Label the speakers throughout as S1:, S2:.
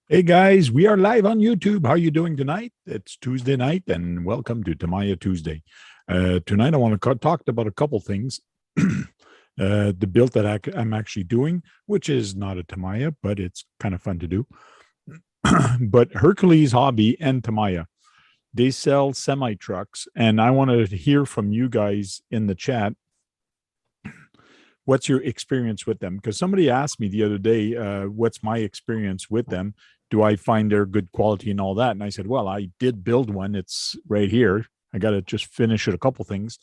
S1: Hey guys, we are live on YouTube. How are you doing tonight? It's Tuesday night, and welcome to TAMIYA Tuesday. Tonight, I want to talk about a couple things. The build that I'm actually doing, which is not a TAMIYA, but it's kind of fun to do. But Hercules Hobby and TAMIYA, they sell semi trucks, and I want to hear from you guys in the chat. What's your experience with them? Because somebody asked me the other day, what's my experience with them? Do I find they're good quality and all that? And I said, well, I did build one. It's right here. I got to just finish it a couple things.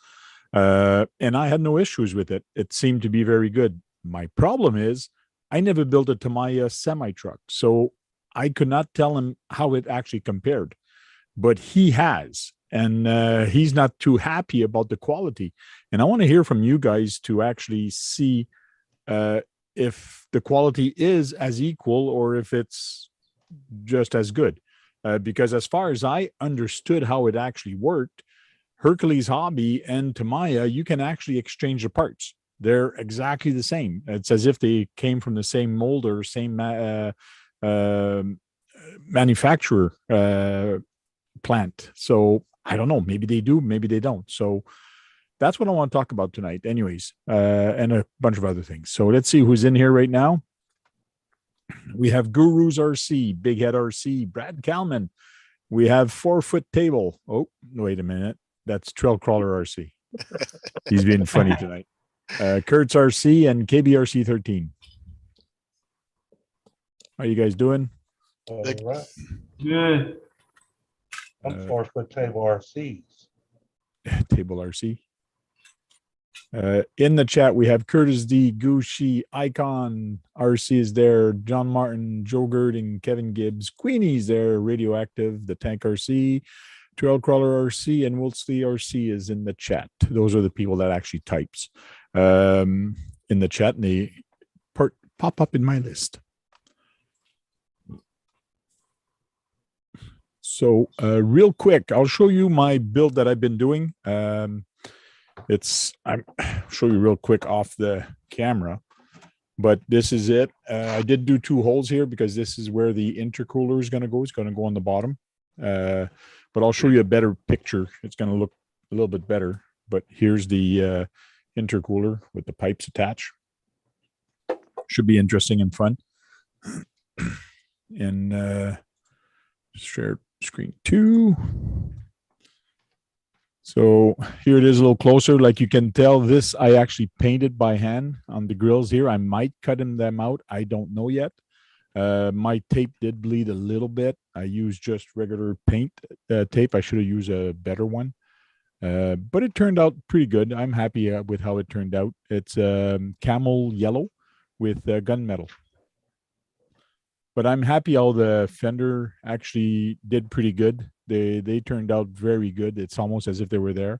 S1: And I had no issues with it. It seemed to be very good. My problem is I never built a TAMIYA semi truck. So I could not tell him how it actually compared, but he has. And he's not too happy about the quality. And I want to hear from you guys to actually see if the quality is as equal or if it's just as good. Because as far as I understood how it actually worked, Hercules Hobby and TAMIYA, you can actually exchange the parts. They're exactly the same. It's as if they came from the same molder, same manufacturer plant. So I don't know. Maybe they do, maybe they don't. So that's what I want to talk about tonight, anyways, and a bunch of other things. So let's see who's in here right now. We have Gurus RC, Big Head RC, Brad Kalman. We have 4-foot table. Oh, wait a minute. That's Trail Crawler RC. He's being funny tonight. Kurtz RC and KBRC 13. How you guys doing?
S2: All right.
S3: Good.
S2: I'm 4-foot table RCs.
S1: Table RC. In the chat, we have Curtis D, Gucci, Icon, RC is there, John Martin, Joe Girding, Kevin Gibbs, Queenie's there, Radioactive, the Tank RC, Trail Crawler RC, and Wiltsley RC is in the chat. Those are the people that actually types in the chat, and they pop up in my list. So real quick, I'll show you my build that I've been doing. I'll show you real quick off the camera, but this is it. I did do 2 holes here because this is where the intercooler is going to go. It's going to go on the bottom, but I'll show you a better picture. It's going to look a little bit better, but here's the intercooler with the pipes attached. Should be interesting and fun. And share screen 2. So here it is a little closer. Like you can tell, this I actually painted by hand on the grills here. I might cut them out. I don't know yet. My tape did bleed a little bit. I used just regular paint tape. I should have used a better one. But it turned out pretty good. I'm happy with how it turned out. It's camel yellow with gunmetal. But I'm happy how the fender actually did pretty good. They turned out very good. It's almost as if they were there.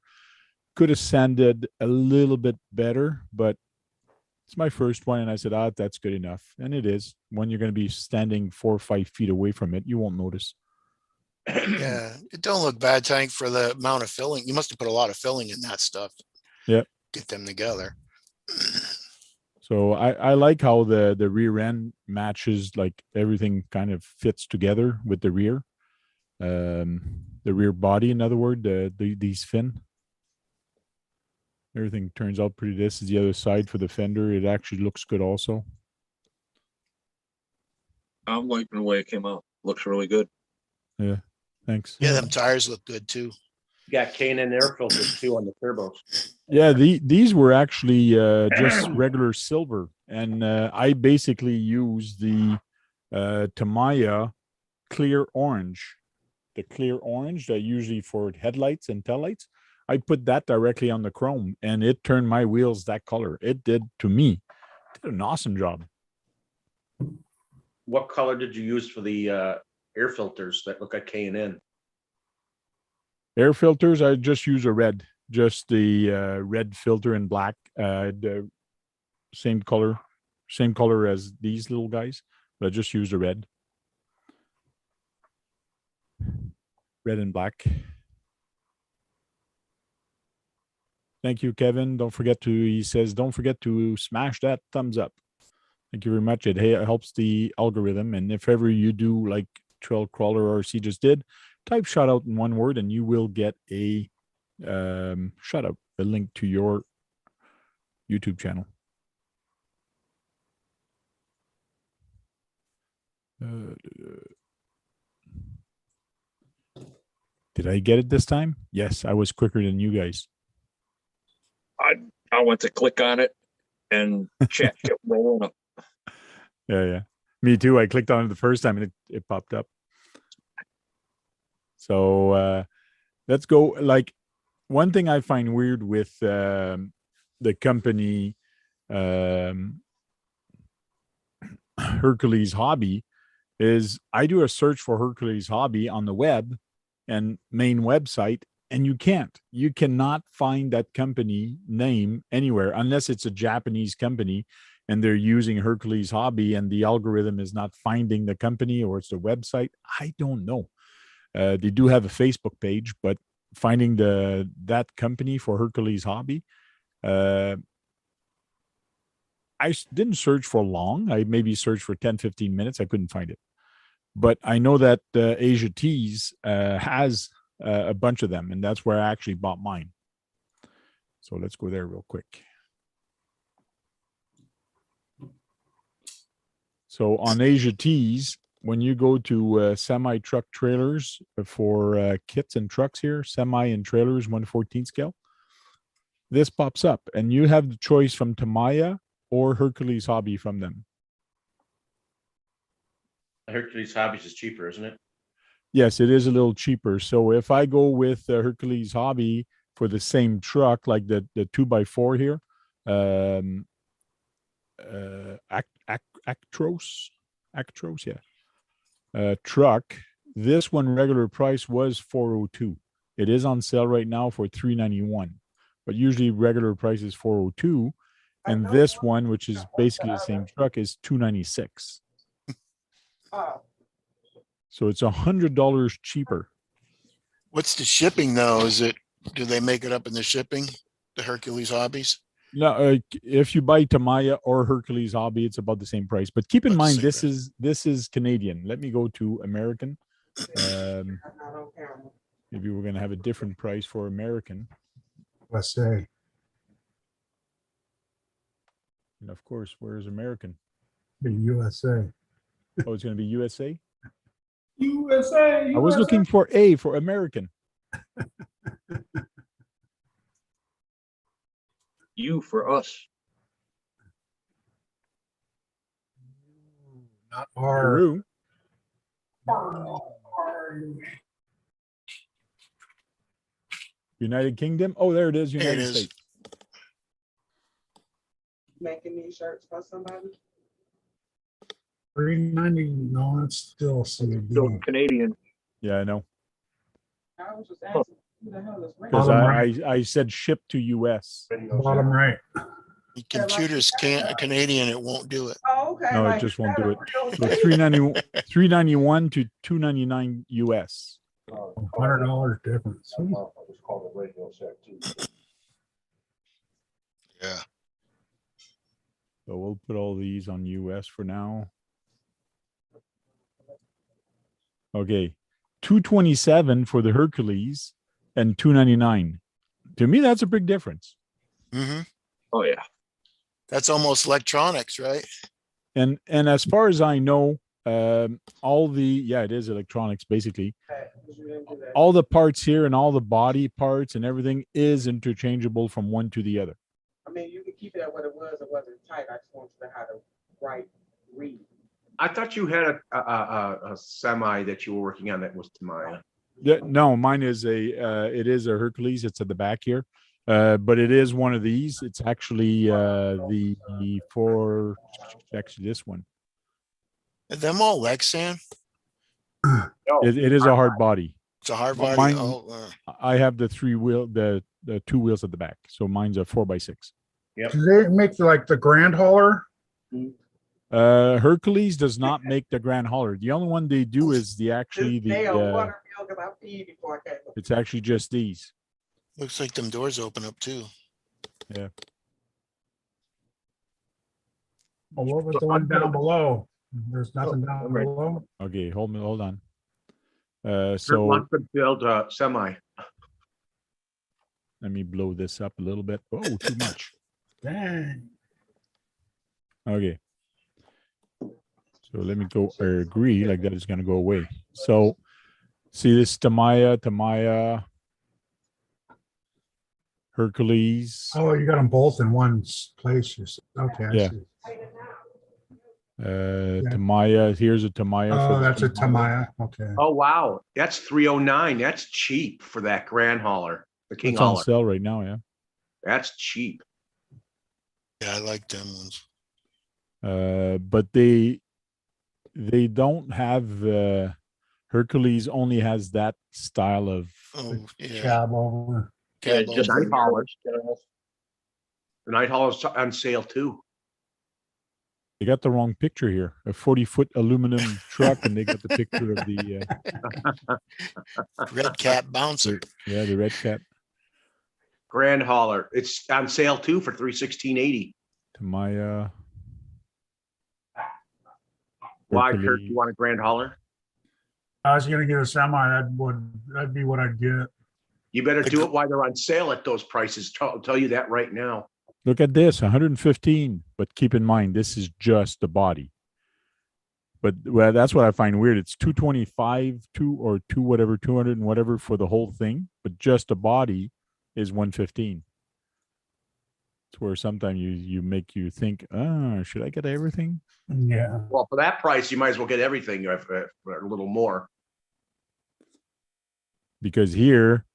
S1: Could have sanded a little bit better, but it's my first one, and I said, that's good enough. And it is. When you're going to be standing 4 or 5 feet away from it, you won't notice.
S4: Yeah, it don't look bad, Tank, for the amount of filling. You must have put a lot of filling in that stuff.
S1: Yeah.
S4: Get them together.
S1: So I like how the rear end matches, like everything kind of fits together with the rear. The rear body, in other words, these fin. Everything turns out pretty. This is the other side for the fender. It actually looks good also.
S3: I'm liking the way it came out. Looks really good.
S1: Yeah, thanks.
S4: Yeah, them tires look good too.
S5: You got K&N air filters too on the turbos.
S1: Yeah, these were actually just regular silver, and I basically used the TAMIYA clear orange, the clear orange that usually for headlights and taillights. I put that directly on the chrome, and it turned my wheels that color. It did to me. It did an awesome job.
S5: What color did you use for the air filters that look like K&N?
S1: Air filters, I just use a red, just the red filter in black, the same color as these little guys, but I just use the red and black. Thank you, Kevin. He says, don't forget to smash that thumbs up. Thank you very much. It helps the algorithm. And if ever you do like Trail Crawler RC just did, type shout out in one word and you will get a shout out, a link to your YouTube channel. Did I get it this time? Yes, I was quicker than you guys.
S3: I went to click on it and chat kept rolling up.
S1: Yeah. Me too. I clicked on it the first time and it popped up. So let's go. Like, one thing I find weird with the company Hercules Hobby is I do a search for Hercules Hobby on the web and main website, and you cannot find that company name anywhere unless it's a Japanese company and they're using Hercules Hobby and the algorithm is not finding the company, or it's the website. I don't know. They do have a Facebook page, but finding that company for Hercules Hobby, I didn't search for long. I maybe searched for 10, 15 minutes. I couldn't find it. But I know that Asia Tees has a bunch of them, and that's where I actually bought mine. So let's go there real quick. So on Asia Tees, when you go to semi-truck trailers for kits and trucks here, semi and trailers 1/14 scale, this pops up, and you have the choice from TAMIYA or Hercules Hobby from them.
S5: Hercules Hobbies is cheaper, isn't it?
S1: Yes, it is a little cheaper. So if I go with Hercules Hobby for the same truck, like the 2x4 here, Actuators, yeah. Truck, this one regular price was $402. It is on sale right now for $391, but usually regular price is $402, and this one, which is basically the same truck, is $296. So it's $100 cheaper.
S4: What's the shipping though? Do they make it up in the shipping? The Hercules Hobbies?
S1: No, if you buy TAMIYA or Hercules Hobby, it's about the same price. But keep in mind, this is Canadian. Let me go to American. Maybe we're going to have a different price for American.
S6: USA.
S1: And of course, where's American?
S6: The USA.
S1: Oh, it's going to be USA?
S6: USA.
S1: I was looking for A for American.
S3: You for us.
S6: Not R.
S1: Peru. United Kingdom. Oh, there it is.
S4: There it
S1: United
S4: is.
S1: States.
S7: Making these shirts for somebody?
S6: $3.90. No, it's still CAD.
S3: Still Canadian.
S1: Yeah, I know.
S7: I was just asking, who the hell is
S1: Because
S6: Bottom right.
S1: I said ship to US.
S6: Bottom right.
S4: The computer's Canadian, it won't do it.
S7: Oh, okay.
S1: No, it
S7: like,
S1: just won't
S7: is
S1: do
S7: that
S1: it.
S7: a real
S1: So
S7: thing?
S1: $391 to $299 US.
S6: $100 difference.
S4: Yeah.
S1: So we'll put all these on US for now. Okay. $227 for the Hercules and $299. To me, that's a big difference.
S4: Mm-hmm.
S3: Oh yeah.
S4: That's almost electronics, right?
S1: And as far as I know, it is electronics basically. All the parts here and all the body parts and everything is interchangeable from one to the other.
S7: I mean, you can keep it at what it was. It wasn't tight. I just want you to know how to read.
S5: I thought you had a semi that you were working on that was TAMIYA.
S1: Yeah, no, mine is it is a Hercules. It's at the back here, but it is one of these. It's actually actually this one.
S4: Are them all Lexan?
S1: It is a hard body.
S4: It's a hard body.
S1: Mine- I have the the two wheels at the back, so mine's a 4x6.
S6: Do they make like the Grand Hauler?
S1: Hercules does not make the Grand Hauler. The only one they do is
S7: This damn buttermilk because I feed before I came.
S1: it's actually just these.
S4: Looks like them doors open up too.
S6: Well, what was the one down below? There's nothing down
S3: alright.
S6: below.
S1: Okay, hold on.
S5: Kurt
S1: So
S5: wants to build a semi.
S1: let me blow this up a little bit. Oh, too much.
S6: Dang.
S1: Okay. So let me go agree like that is going to go away. So see this TAMIYA, Hercules.
S6: Oh, you got them both in one place. Okay, I
S1: Yeah.
S6: see.
S1: TAMIYA, here's a TAMIYA.
S6: Oh,
S1: for
S6: that's a
S1: the
S6: TAMIYA. Okay.
S5: Oh, wow. That's 309. That's cheap for that grand hauler, the King
S1: It's on
S5: hauler.
S1: sale right now, yeah.
S5: That's cheap.
S4: Yeah, I like them ones.
S1: But they don't have Hercules only has that style of
S4: Oh, yeah.
S6: Cab over.
S3: Yeah,
S4: Cab
S3: just
S4: over.
S5: night haulers. The night hauler's on sale too.
S1: they got the wrong picture here. A 40-foot aluminum truck, and they got the picture of the
S4: Red cap bouncer.
S1: the red cat
S5: Grand hauler. It's on sale too for $316.80.
S1: TAMIYA.
S5: Why, Kurt,
S1: Hercules.
S5: you want a grand hauler?
S6: I was gonna get a semi. That'd be what I'd get.
S5: You better
S4: The
S5: do
S4: gr-
S5: it while they're on sale at those prices. I'll tell you that right now.
S1: Look at this, 115. But keep in mind, this is just the body. But well, that's what I find weird. It's 225, 200 and whatever for the whole thing, but just the body is 115. It's where sometimes you make you think, should I get everything?
S6: Yeah.
S5: Well, for that price, you might as well get everything for a little more.
S1: Because here,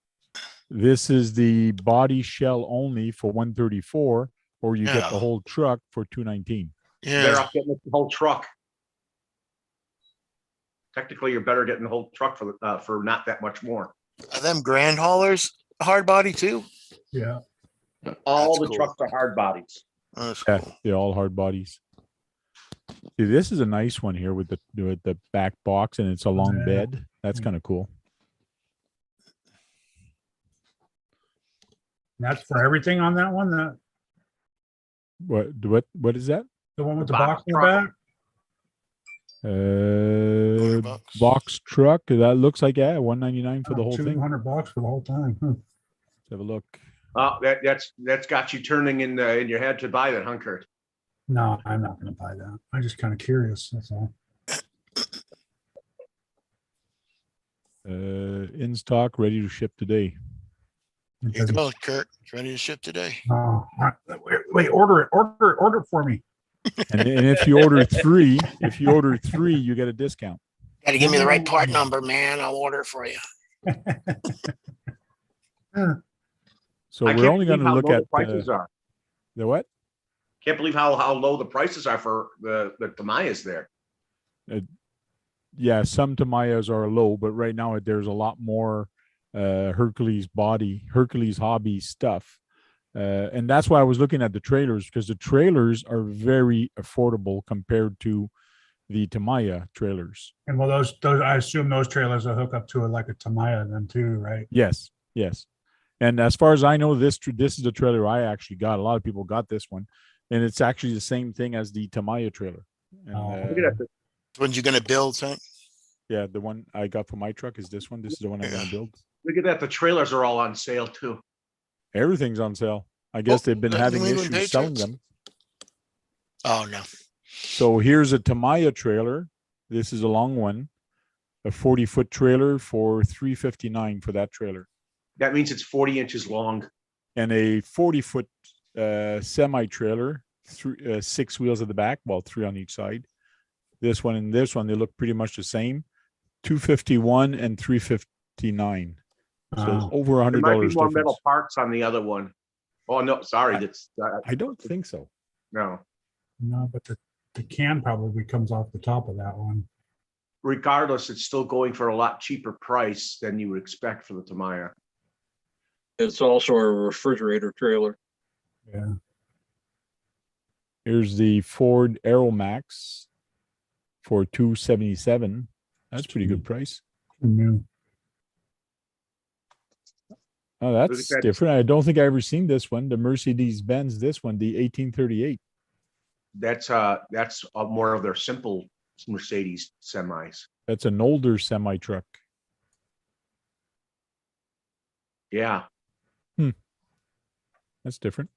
S1: this is the body shell only for 134, or you get
S4: Yeah.
S1: the whole truck for 219.
S5: Better
S4: Yeah.
S5: off getting the whole truck. Technically, you're better getting the whole truck for not that much more.
S4: Are them grand haulers hard body too?
S6: Yeah.
S5: All
S4: That's
S5: the
S4: cool.
S5: trucks are hard bodies.
S4: That's
S1: Yeah,
S4: cool.
S1: they're all hard bodies. See, this is a nice one here with the back box, and it's a long
S6: Yeah.
S1: bed. That's kind of cool.
S6: That's for everything on that one. That
S1: What is that?
S6: the one with
S5: The
S6: the
S5: box
S6: box in the
S5: truck.
S6: back.
S4: $200.
S1: Box truck. That looks like 199 for the whole thing.
S6: $200 for the whole time.
S1: Let's have a look.
S5: That's got you turning in your head to buy that, huh, Kurt?
S6: No, I'm not gonna buy that. I'm just kind of curious. That's all.
S1: In stock, ready to ship today.
S4: Here you go, Kurt. It's ready to ship today.
S6: Oh, wait, order it for me.
S1: And if you order three, you get a discount.
S4: Got to give me the right part number, man. I'll order it for you.
S1: So
S5: I
S1: we're
S5: can't
S1: only going
S5: believe
S1: to
S5: how
S1: look
S5: low
S1: at
S5: the prices are.
S1: the what?
S5: Can't believe how low the prices are for the TAMIYAs there.
S1: Yeah, some TAMIYAs are low, but right now there's a lot more Hercules Hobby stuff. And that's why I was looking at the trailers, because the trailers are very affordable compared to the TAMIYA trailers.
S6: And well, those I assume those trailers will hook up to like a TAMIYA then too, right?
S1: Yes. And as far as I know, this is the trailer I actually got. A lot of people got this one, and it's actually the same thing as the TAMIYA trailer. And,
S5: Look at that.
S4: When you gonna build, Hank?
S1: yeah, the one I got for my truck is this one. This is the one I'm going to build.
S5: Look at that. The trailers are all on sale too.
S1: Everything's on sale. I guess they've been
S4: the
S1: having
S4: New England
S1: issues selling
S4: Patriots?
S1: them.
S4: Oh no.
S1: So here's a TAMIYA trailer. This is a long one, a 40-foot trailer for $359 for that trailer,
S5: That means it's 40 inches long.
S1: and a 40-foot semi trailer, 6 wheels at the back, well, 3 on each side. This one and this one, they look pretty much the same, $251 and $359. So over $100
S5: There might be more
S1: difference.
S5: metal parts on the other one. Oh no, sorry, that's
S1: I don't think so.
S5: no.
S6: No, but the can probably comes off the top of that one.
S5: Regardless, it's still going for a lot cheaper price than you would expect for the TAMIYA.
S3: It's also a refrigerator trailer.
S6: Yeah.
S1: Here's the Ford Aeromax for $277. That's pretty good price.
S6: Who knew?
S1: Oh, that's
S5: that.
S1: different. I don't think I ever seen this one. The Mercedes-Benz, this one, the 1838.
S5: That's more of their simple Mercedes semis.
S1: That's an older semi truck.
S5: Yeah.
S1: That's different.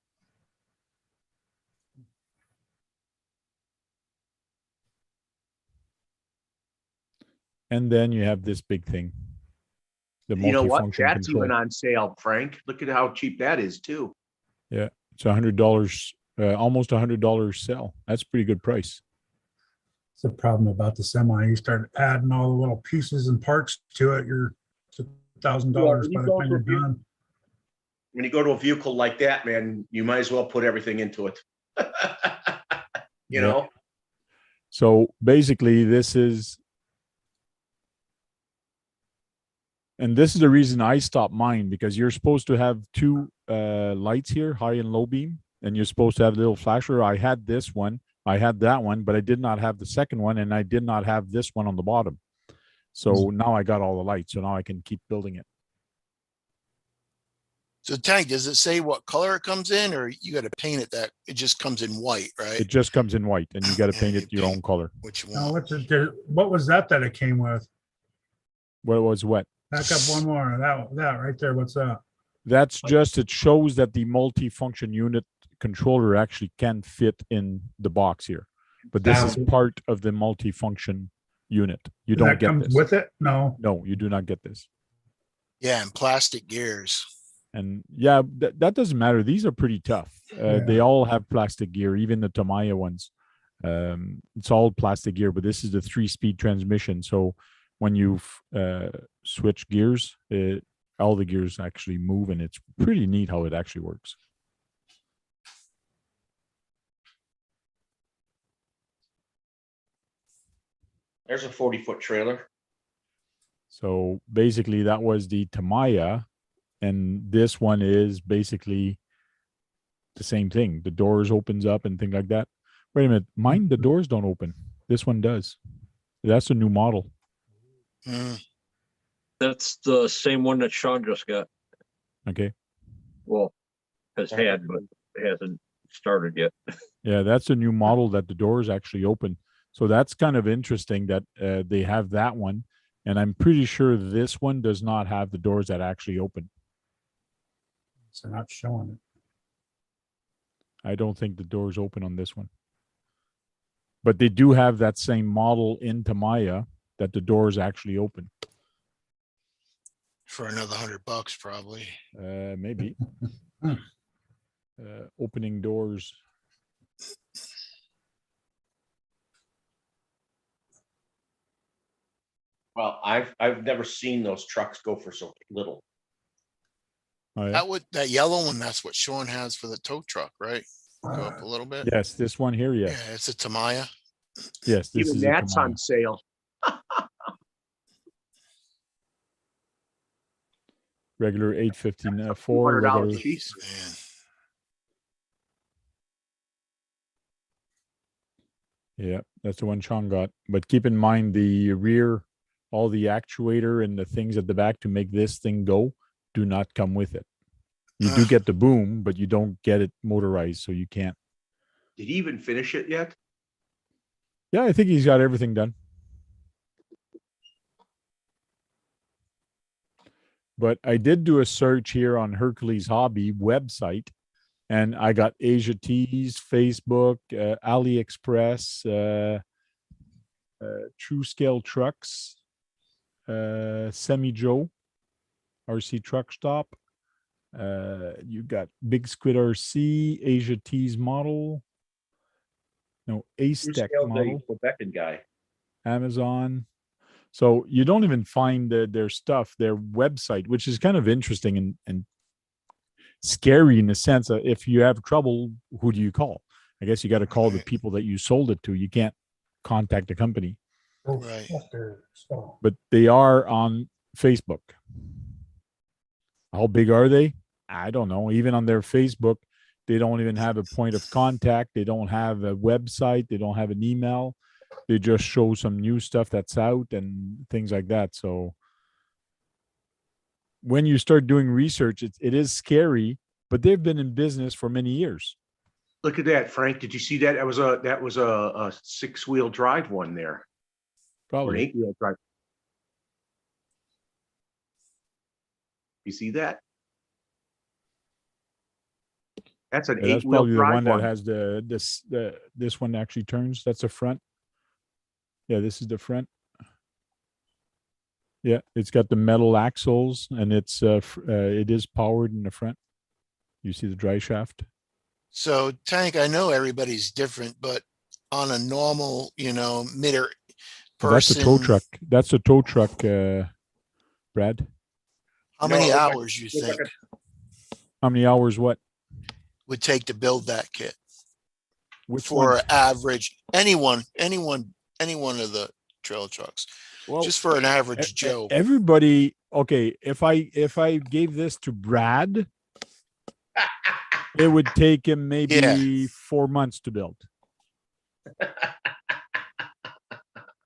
S1: And then you have this big thing. The
S5: You know what?
S1: multifunction
S5: That's
S1: control.
S5: even on sale, Frank. Look at how cheap that is too.
S1: Yeah, it's $100, almost $100 sell. That's a pretty good price.
S6: It's the problem about the semi. You start adding all the little pieces and parts to it, you're $1,000 by the time you're done.
S5: When you go to a vehicle like that, man, you might as well put everything into it. You
S1: Yeah.
S5: know?
S1: So basically, this is, and this is the reason I stopped mine, because you're supposed to have two lights here, high and low beam, and you're supposed to have a little flasher. I had this one, I had that one, but I did not have the second one, and I did not have this one on the bottom. So now I got all the lights, so now I can keep building it.
S4: So Tank, does it say what color it comes in, or you got to paint it that it just comes in white, right?
S1: It just comes in white, and you got to
S4: Yeah,
S1: paint
S4: you
S1: it your
S4: paint
S1: own color.
S4: What you
S6: Now,
S4: want.
S6: what was that it came with?
S1: What was what?
S6: Back up one more. That right there. What's that?
S1: That's just, it shows that the multi-function unit controller actually can fit in the box here. But this is part of the multi-function unit. You don't
S6: That
S1: get
S6: comes
S1: this.
S6: with it? No.
S1: No, you do not get this.
S4: Yeah, and plastic gears.
S1: And yeah, that doesn't matter. These are pretty tough. They all have plastic gear, even the Tamiya ones. It's all plastic gear, but this is the 3-speed transmission. So when you switch gears, all the gears actually move, and it's pretty neat how it actually works.
S5: There's a 40-foot trailer.
S1: So basically that was the Tamiya, and this one is basically the same thing. The doors opens up and things like that. Wait a minute, mine, the doors don't open. This one does. That's a new model.
S3: That's the same one that Sean just got.
S1: Okay.
S3: Well, has had, but hasn't started yet.
S1: Yeah, that's a new model that the doors actually open. So that's kind of interesting that they have that one. And I'm pretty sure this one does not have the doors that actually open.
S6: So not showing it.
S1: I don't think the doors open on this one. But they do have that same model in Tamiya that the doors actually open.
S4: For another $100 probably.
S1: Maybe. Opening doors.
S5: Well, I've never seen those trucks go for so little.
S1: Oh, yeah.
S4: That yellow one, that's what Sean has for the tow truck, right? Go up a little bit.
S1: Yes, this one here, yes.
S4: Yeah, it's a Tamiya.
S1: Yes, this
S5: Even
S1: is
S5: that's
S1: a Tamiya.
S5: on sale.
S1: Regular 854,
S5: $200
S1: regular.
S5: a piece.
S4: Man.
S1: Yeah, that's the one Sean got. But keep in mind the rear, all the actuator and the things at the back to make this thing go do not come with it. You do get the boom, but you don't get it motorized, so you can't.
S5: Did he even finish it yet?
S1: Yeah, I think he's got everything done. But I did do a search here on Hercules Hobby website, and I got Asia Tees, Facebook, AliExpress, True Scale Trucks, Semi Joe, RC Truck Stop. You got Big Squid RC, Asia Tees model. No, Ace Tech model.
S5: Quebecan guy.
S1: Amazon. So you don't even find their stuff, their website, which is kind of interesting and scary in the sense that if you have trouble, who do you call? I guess you got to call the people that you sold it to. You can't contact the company.
S4: Right.
S1: But they are on Facebook. How big are they? I don't know. Even on their Facebook, they don't even have a point of contact. They don't have a website. They don't have an email. They just show some new stuff that's out and things like that. So when you start doing research, it is scary, but they've been in business for many years.
S5: Look at that, Frank. Did you see that? That was a 6-wheel drive one there, or an
S1: Probably.
S5: 8-wheel drive. You see that? That's an
S1: Yeah, that's
S5: 8-wheel
S1: probably the
S5: drive
S1: one that
S5: one.
S1: has this one actually turns. That's the front. Yeah, this is the front. Yeah, it's got the metal axles and it is powered in the front. You see the drive shaft.
S4: So Tank, I know everybody's different, but on a normal, mid
S1: Well, that's a
S4: person,
S1: tow truck. That's a tow truck, Brad.
S4: how
S5: No,
S4: many
S5: it looks like-
S4: hours you
S5: looks like
S4: think
S1: How many hours? What?
S4: would take to build that kit
S1: Which
S4: for
S1: one?
S4: average, anyone of the trail trucks,
S1: Well,
S4: just for an average Joe?
S1: everybody. Okay, if I gave this to Brad, it would take him maybe 4 months to build.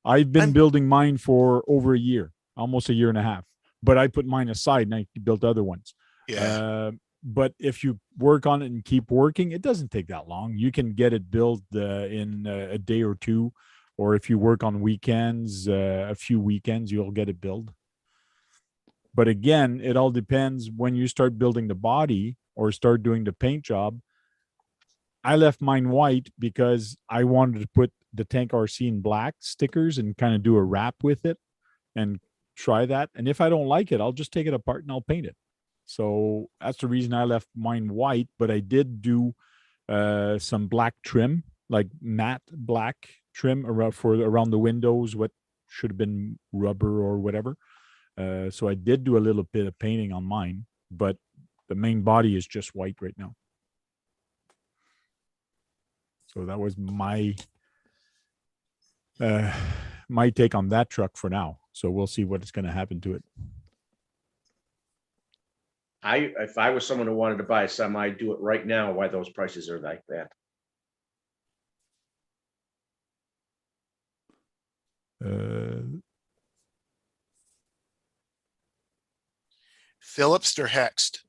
S1: I've been
S4: I'm-
S1: building mine for over a year, almost a year and a half. But I put mine aside and I built other ones.
S4: Yeah.
S1: But if you work on it and keep working, it doesn't take that long. You can get it built in a day or two, or if you work on weekends, a few weekends, you'll get it built. But again, it all depends when you start building the body or start doing the paint job. I left mine white because I wanted to put the Tank RC in black stickers and kind of do a wrap with it and try that. And if I don't like it, I'll just take it apart and I'll paint it. So that's the reason I left mine white, but I did do some black trim, like matte black trim around the windows, what should have been rubber or whatever. So I did do a little bit of painting on mine, but the main body is just white right now. So that was my my take on that truck for now. So we'll see what's going to happen to it.
S5: If I was someone who wanted to buy a semi, I'd do it right now. Why those prices are like that?
S4: Phillips or Hexed?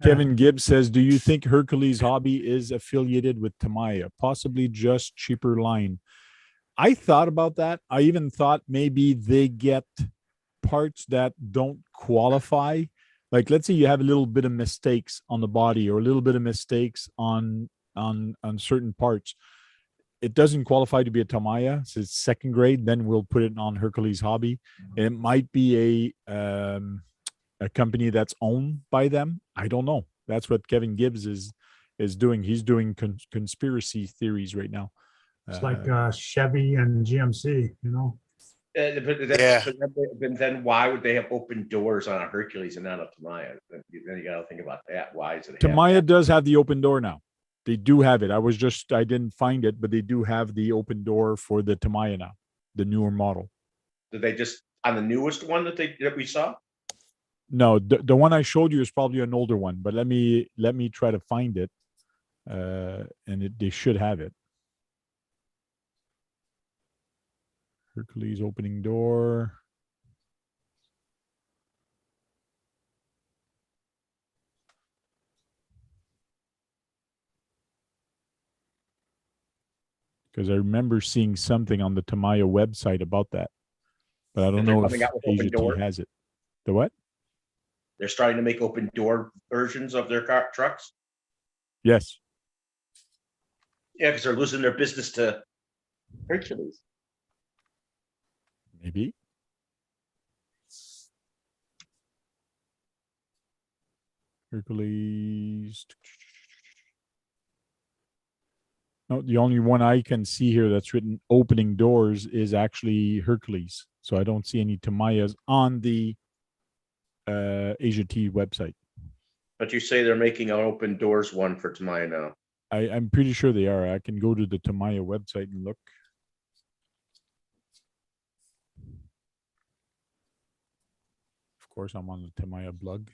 S1: Kevin Gibbs says, do you think Hercules Hobby is affiliated with TAMIYA? Possibly just cheaper line. I thought about that. I even thought maybe they get parts that don't qualify. Like, let's say you have a little bit of mistakes on the body or a little bit of mistakes on certain parts. It doesn't qualify to be a TAMIYA. So it's second grade. Then we'll put it on Hercules Hobby. It might be a company that's owned by them. I don't know. That's what Kevin Gibbs is doing. He's doing conspiracy theories right now.
S6: It's like Chevy and GMC,
S5: But then why would they have open doors on a Hercules and not a Tamiya? Then you got to think about that. Why is it?
S1: TAMIYA does have the open door now. They do have it. I didn't find it, but they do have the open door for the TAMIYA now, the newer model.
S5: Did they just on the newest one that we saw?
S1: No, the one I showed you is probably an older one, but let me try to find it. They should have it. Hercules opening door. Because I remember seeing something on the TAMIYA website about that. But I don't know if Asia T has it. The what?
S5: They're starting to make open door versions of their trucks.
S1: Yes.
S5: Yeah, because they're losing their business to Hercules.
S1: Maybe. Hercules. No, the only one I can see here that's written opening doors is actually Hercules. So I don't see any TAMIYAs on the Asia T website.
S5: But you say they're making an open doors one for TAMIYA now.
S1: I'm pretty sure they are. I can go to the TAMIYA website and look. Of course, I'm on the TAMIYA blog.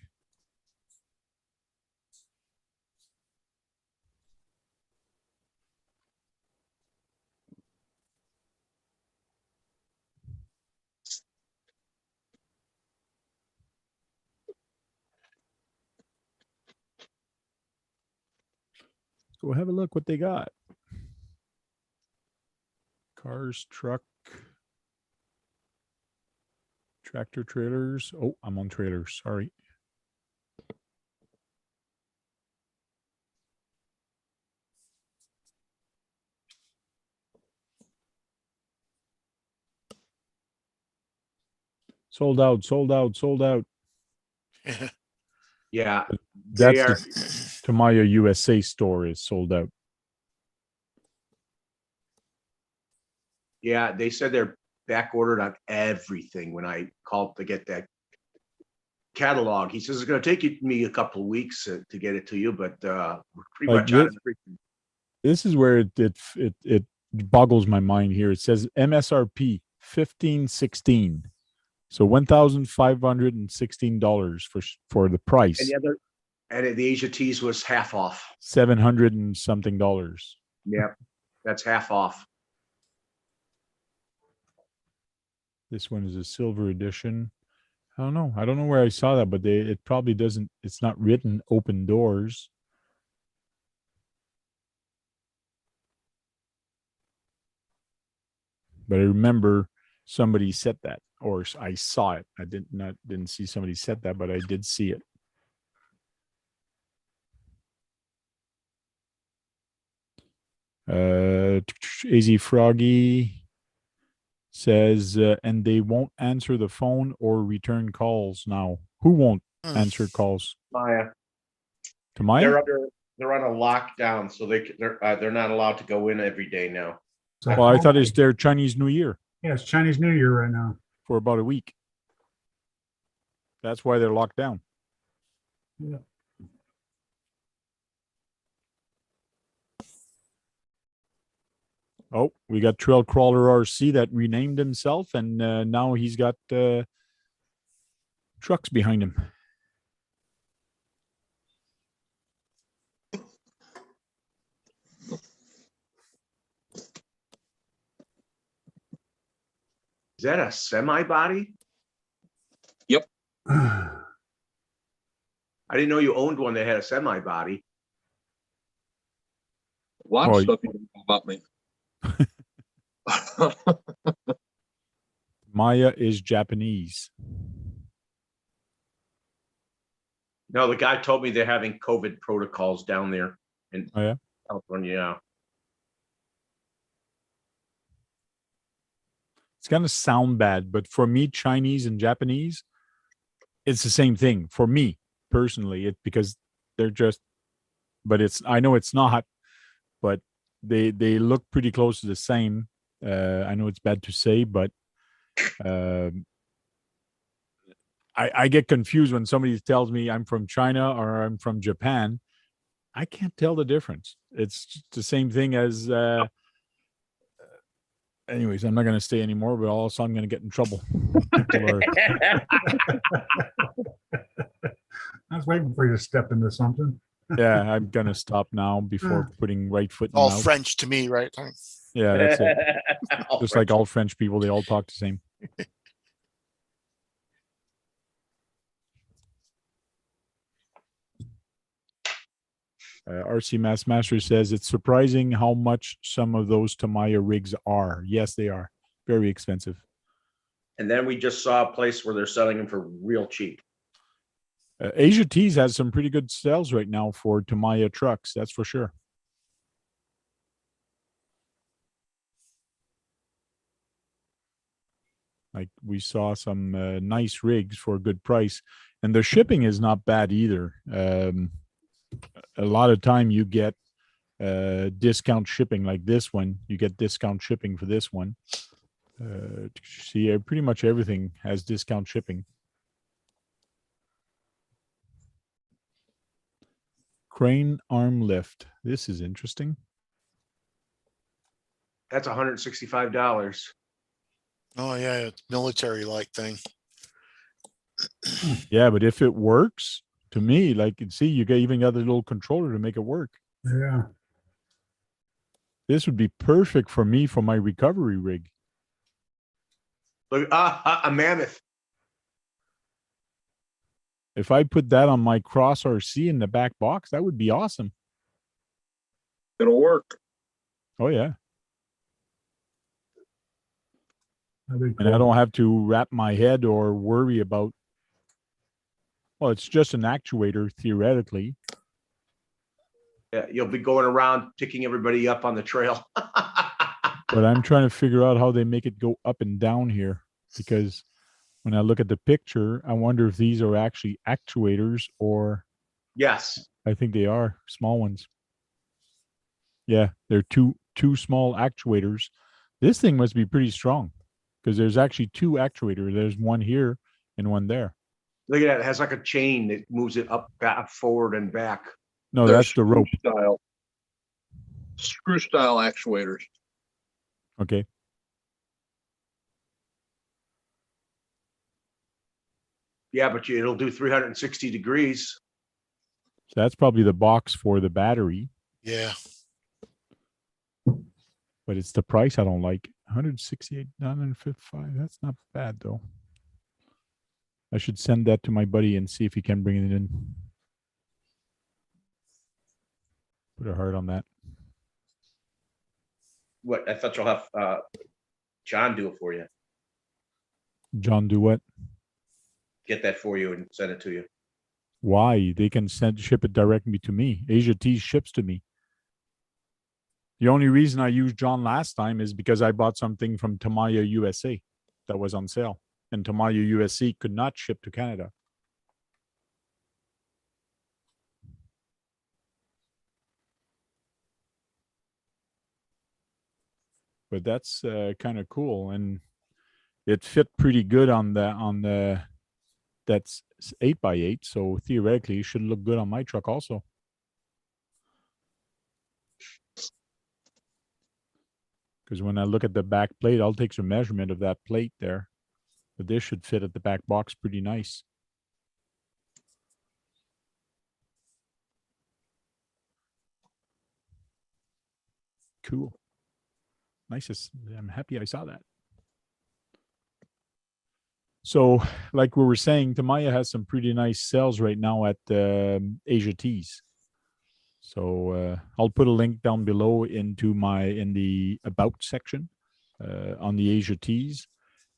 S1: Go have a look what they got. Cars, truck, tractor trailers. Oh, I'm on trailers. Sorry. Sold out, sold out, sold out.
S5: Yeah,
S1: That's
S5: they are.
S1: the TAMIYA USA store is sold out.
S5: Yeah, they said they're back ordered on everything when I called to get that catalog. He says it's going to take me a couple of weeks to get it to you, but we're pretty
S1: Like
S5: much out
S1: this-
S5: of everything.
S1: This is where it boggles my mind here. It says MSRP 1516. So $1,516 for the price.
S5: And the other, and the Asia Tees was half off.
S1: 700 and something dollars.
S5: Yeah, that's half off.
S1: This one is a silver edition. I don't know. I don't know where I saw that, but it probably doesn't. It's not written open doors. But I remember somebody said that, or I saw it. I didn't see somebody said that, but I did see it. AZ Froggy says, and they won't answer the phone or return calls now. Who won't answer calls?
S5: Maya,
S1: TAMIYA?
S5: they're on a lockdown, so they're not allowed to go in every day now.
S6: So
S1: Well, I thought it's their Chinese New Year
S6: Yeah, it's Chinese New Year right now.
S1: for about a week. That's why they're locked down.
S6: Yeah.
S1: Oh, we got Trail Crawler RC that renamed himself, and now he's got trucks behind him.
S5: Is that a semi body? I didn't know you owned one that had a semi body.
S3: A lot of
S1: Oh,
S3: stuff you don't know about me.
S1: Maya is Japanese.
S5: No, the guy told me they're having COVID protocols down there in
S1: Oh, yeah?
S5: California. Yeah.
S1: It's going to sound bad, but for me, Chinese and Japanese, it's the same thing for me personally. Because they're just, but I know it's not, but they look pretty close to the same. I know it's bad to say, but I get confused when somebody tells me I'm from China or I'm from Japan. I can't tell the difference. It's just the same thing as. Anyways, I'm not going to stay anymore, but also I'm going to get in trouble.
S6: I was waiting for you to step into something.
S1: Yeah, I'm going to stop now before putting right foot in
S4: All
S1: mouth.
S4: French to me, right?
S1: Yeah, that's it. Just like all French people, they all talk the same. RC Mass Master says it's surprising how much some of those TAMIYA rigs are. Yes, they are very expensive.
S5: And then we just saw a place where they're selling them for real cheap.
S1: Asia Tees has some pretty good sales right now for TAMIYA trucks. That's for sure. Like we saw some nice rigs for a good price, and the shipping is not bad either. A lot of time you get discount shipping like this one. You get discount shipping for this one. See, pretty much everything has discount shipping. Crane arm lift. This is interesting.
S5: That's $165.
S4: Oh yeah, it's military-like thing.
S1: Yeah, but if it works, to me, like see, you even got a little controller to make it work.
S6: Yeah.
S1: This would be perfect for me for my recovery rig.
S5: Look, a mammoth.
S1: If I put that on my Cross RC in the back box, that would be awesome.
S3: It'll work.
S1: Oh yeah.
S6: That'd be
S1: And I
S6: cool.
S1: don't have to wrap my head or worry about, well, it's just an actuator theoretically.
S5: Yeah, you'll be going around picking everybody up on the trail.
S1: But I'm trying to figure out how they make it go up and down here, because when I look at the picture, I wonder if these are actually actuators, or
S5: Yes.
S1: I think they are small ones. Yeah, they're two small actuators. This thing must be pretty strong, because there's actually two actuators. There's one here and one there.
S5: Look at that. It has like a chain that moves it up, back, forward, and back.
S1: No,
S3: They're
S1: that's the rope.
S3: Screw style actuators.
S1: Okay.
S5: Yeah, but it'll do 360 degrees.
S1: So that's probably the box for the battery,
S4: Yeah.
S1: but it's the price I don't like. 168, 955. That's not bad though. I should send that to my buddy and see if he can bring it in. Put a heart on that.
S5: What? I thought you'll have John do it for you.
S1: John, do what?
S5: Get that for you and send it to you.
S1: Why? They can ship it directly to me. Asia T ships to me. The only reason I used John last time is because I bought something from TAMIYA USA that was on sale, and TAMIYA USA could not ship to Canada. But that's kind of cool, and it fit pretty good on the that's 8x8, so theoretically it should look good on my truck also. Because when I look at the back plate, I'll take some measurement of that plate there, but this should fit at the back box pretty nice. Cool. Nicest. I'm happy I saw that. So, like we were saying, TAMIYA has some pretty nice sales right now at Asia Tees. So I'll put a link down below in the about section on the Asia Tees,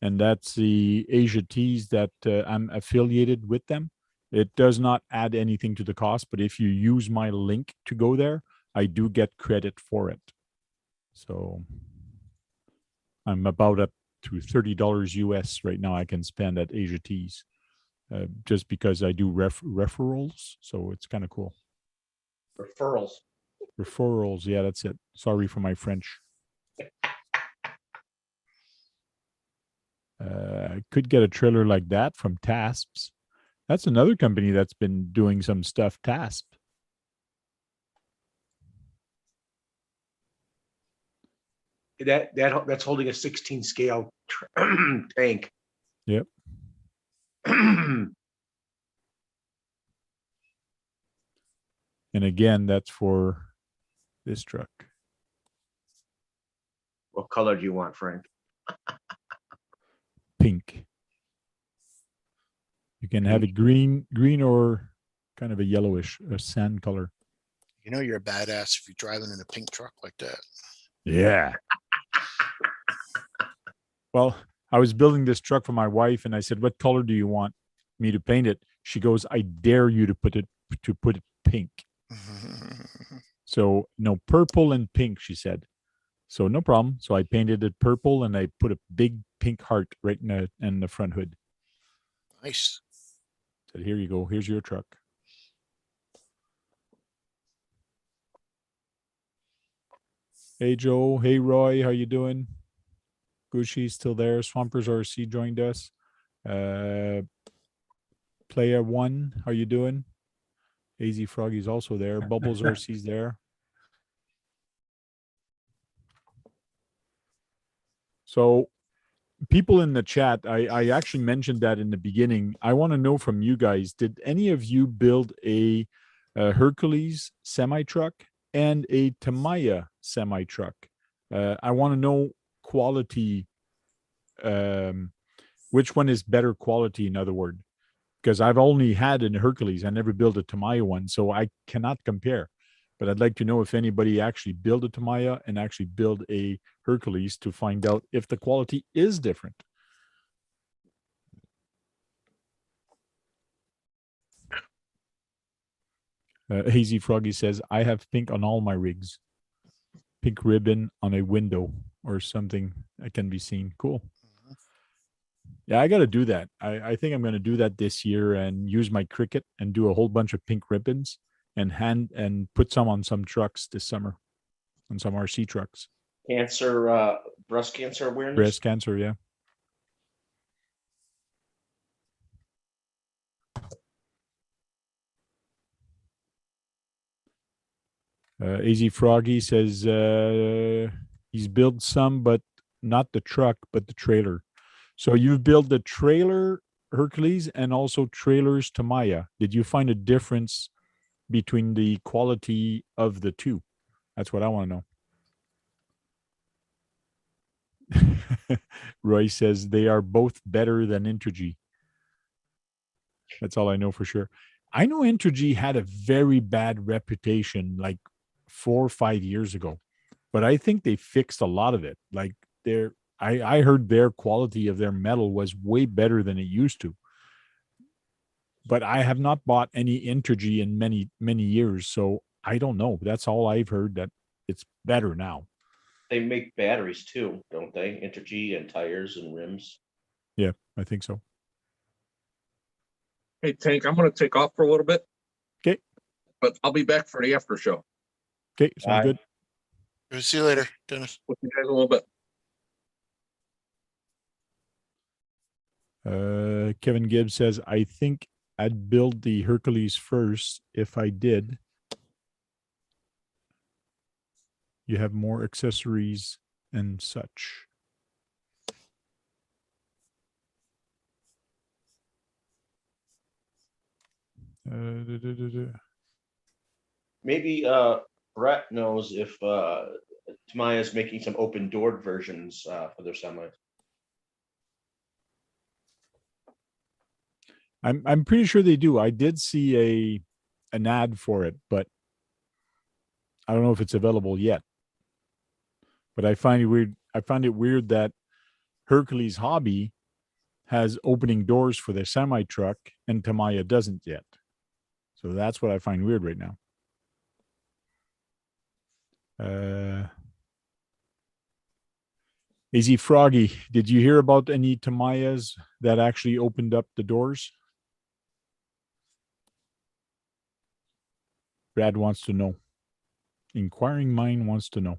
S1: and that's the Asia Tees that I'm affiliated with them. It does not add anything to the cost, but if you use my link to go there, I do get credit for it. So I'm about up to $30 US right now I can spend at Asia Tees, just because I do referrals. So it's kind of cool. Referrals. Yeah, that's it. Sorry for my French. I could get a trailer like that from TASPs. That's another company that's been doing some stuff. TASP.
S5: That's holding a 16 scale tank.
S1: Yep. And again, that's for this truck.
S5: What color do you want, Frank?
S1: Pink. You can have it green or kind of a yellowish, a sand color.
S4: You know you're a badass if you're driving in a pink truck like that.
S1: Yeah. Well, I was building this truck for my wife, and I said, "What color do you want me to paint it?" She goes, "I dare you to put it pink." So no, purple and pink, she said. So no problem. So I painted it purple, and I put a big pink heart right in the front hood.
S4: Nice.
S1: Said, "Here you go. Here's your truck." Hey Joe. Hey Roy. How you doing? Gushi's still there. Swampers RC joined us. Player One. How you doing? AZ Froggy's also there. Bubbles RC's there. So people in the chat, I actually mentioned that in the beginning. I want to know from you guys, did any of you build a Hercules semi-truck and a TAMIYA semi-truck? I want to know quality, which one is better quality, in other words, because I've only had an Hercules. I never built a TAMIYA one, so I cannot compare. but I'd like to know if anybody actually built a Tamiya and actually build a Hercules to find out if the quality is different. Hazy Froggy says, I have pink on all my rigs. Pink ribbon on a window or something that can be seen. Cool. Yeah, I got to do that. I think I'm going to do that this year and use my Cricut and do a whole bunch of pink ribbons and put some on some trucks this summer, on some RC trucks.
S8: Cancer, breast cancer awareness.
S1: Breast cancer, yeah. AZ Froggy says he's built some, but not the truck, but the trailer. So you've built the trailer Hercules and also trailers Tamiya. Did you find a difference between the quality of the two? That's what I want to know. Roy says they are both better than Intergy. That's all I know for sure. I know Intergy had a very bad reputation like 4 or 5 years ago, but I think they fixed a lot of it. Like I heard their quality of their metal was way better than it used to. But I have not bought any Intergy in many, many years. So I don't know. That's all I've heard, that it's better now.
S8: They make batteries too, don't they? Intergy and tires and rims.
S1: Yeah, I think so.
S3: Hey, Tank, I'm going to take off for a little bit.
S1: Okay.
S3: But I'll be back for the after show.
S1: Okay, sounds good.
S4: We'll see you later, Dennis.
S3: With you guys a little bit.
S1: Kevin Gibbs says, I think I'd build the Hercules first. If I did, you have more accessories and such.
S8: Maybe Brett knows if Tamiya is making some open doored versions for their semis.
S1: I'm pretty sure they do. I did see an ad for it, but I don't know if it's available yet. But I find it weird. I find it weird that Hercules Hobby has opening doors for their semi truck and Tamiya doesn't yet. So that's what I find weird right now. AZ Froggy, did you hear about any Tamiyas that actually opened up the doors? Brad wants to know. Inquiring mind wants to know.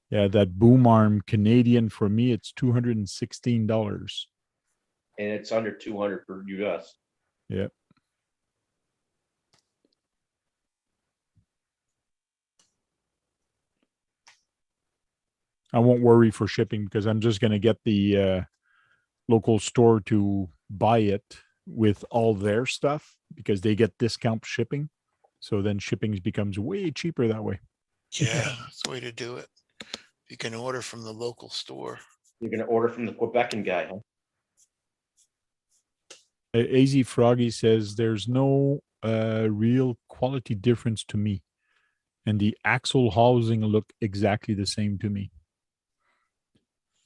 S1: Yeah, that boom arm Canadian, for me, it's $216.
S8: And it's under 200 for US.
S1: Yeah. I won't worry for shipping because I'm just going to get the local store to buy it with all their stuff because they get discount shipping. So then shipping becomes way cheaper that way.
S4: Yeah, that's the way to do it. You can order from the local store.
S8: You're going to order from the Quebecan guy, huh?
S1: AZ Froggy says there's no real quality difference to me. And the axle housing look exactly the same to me.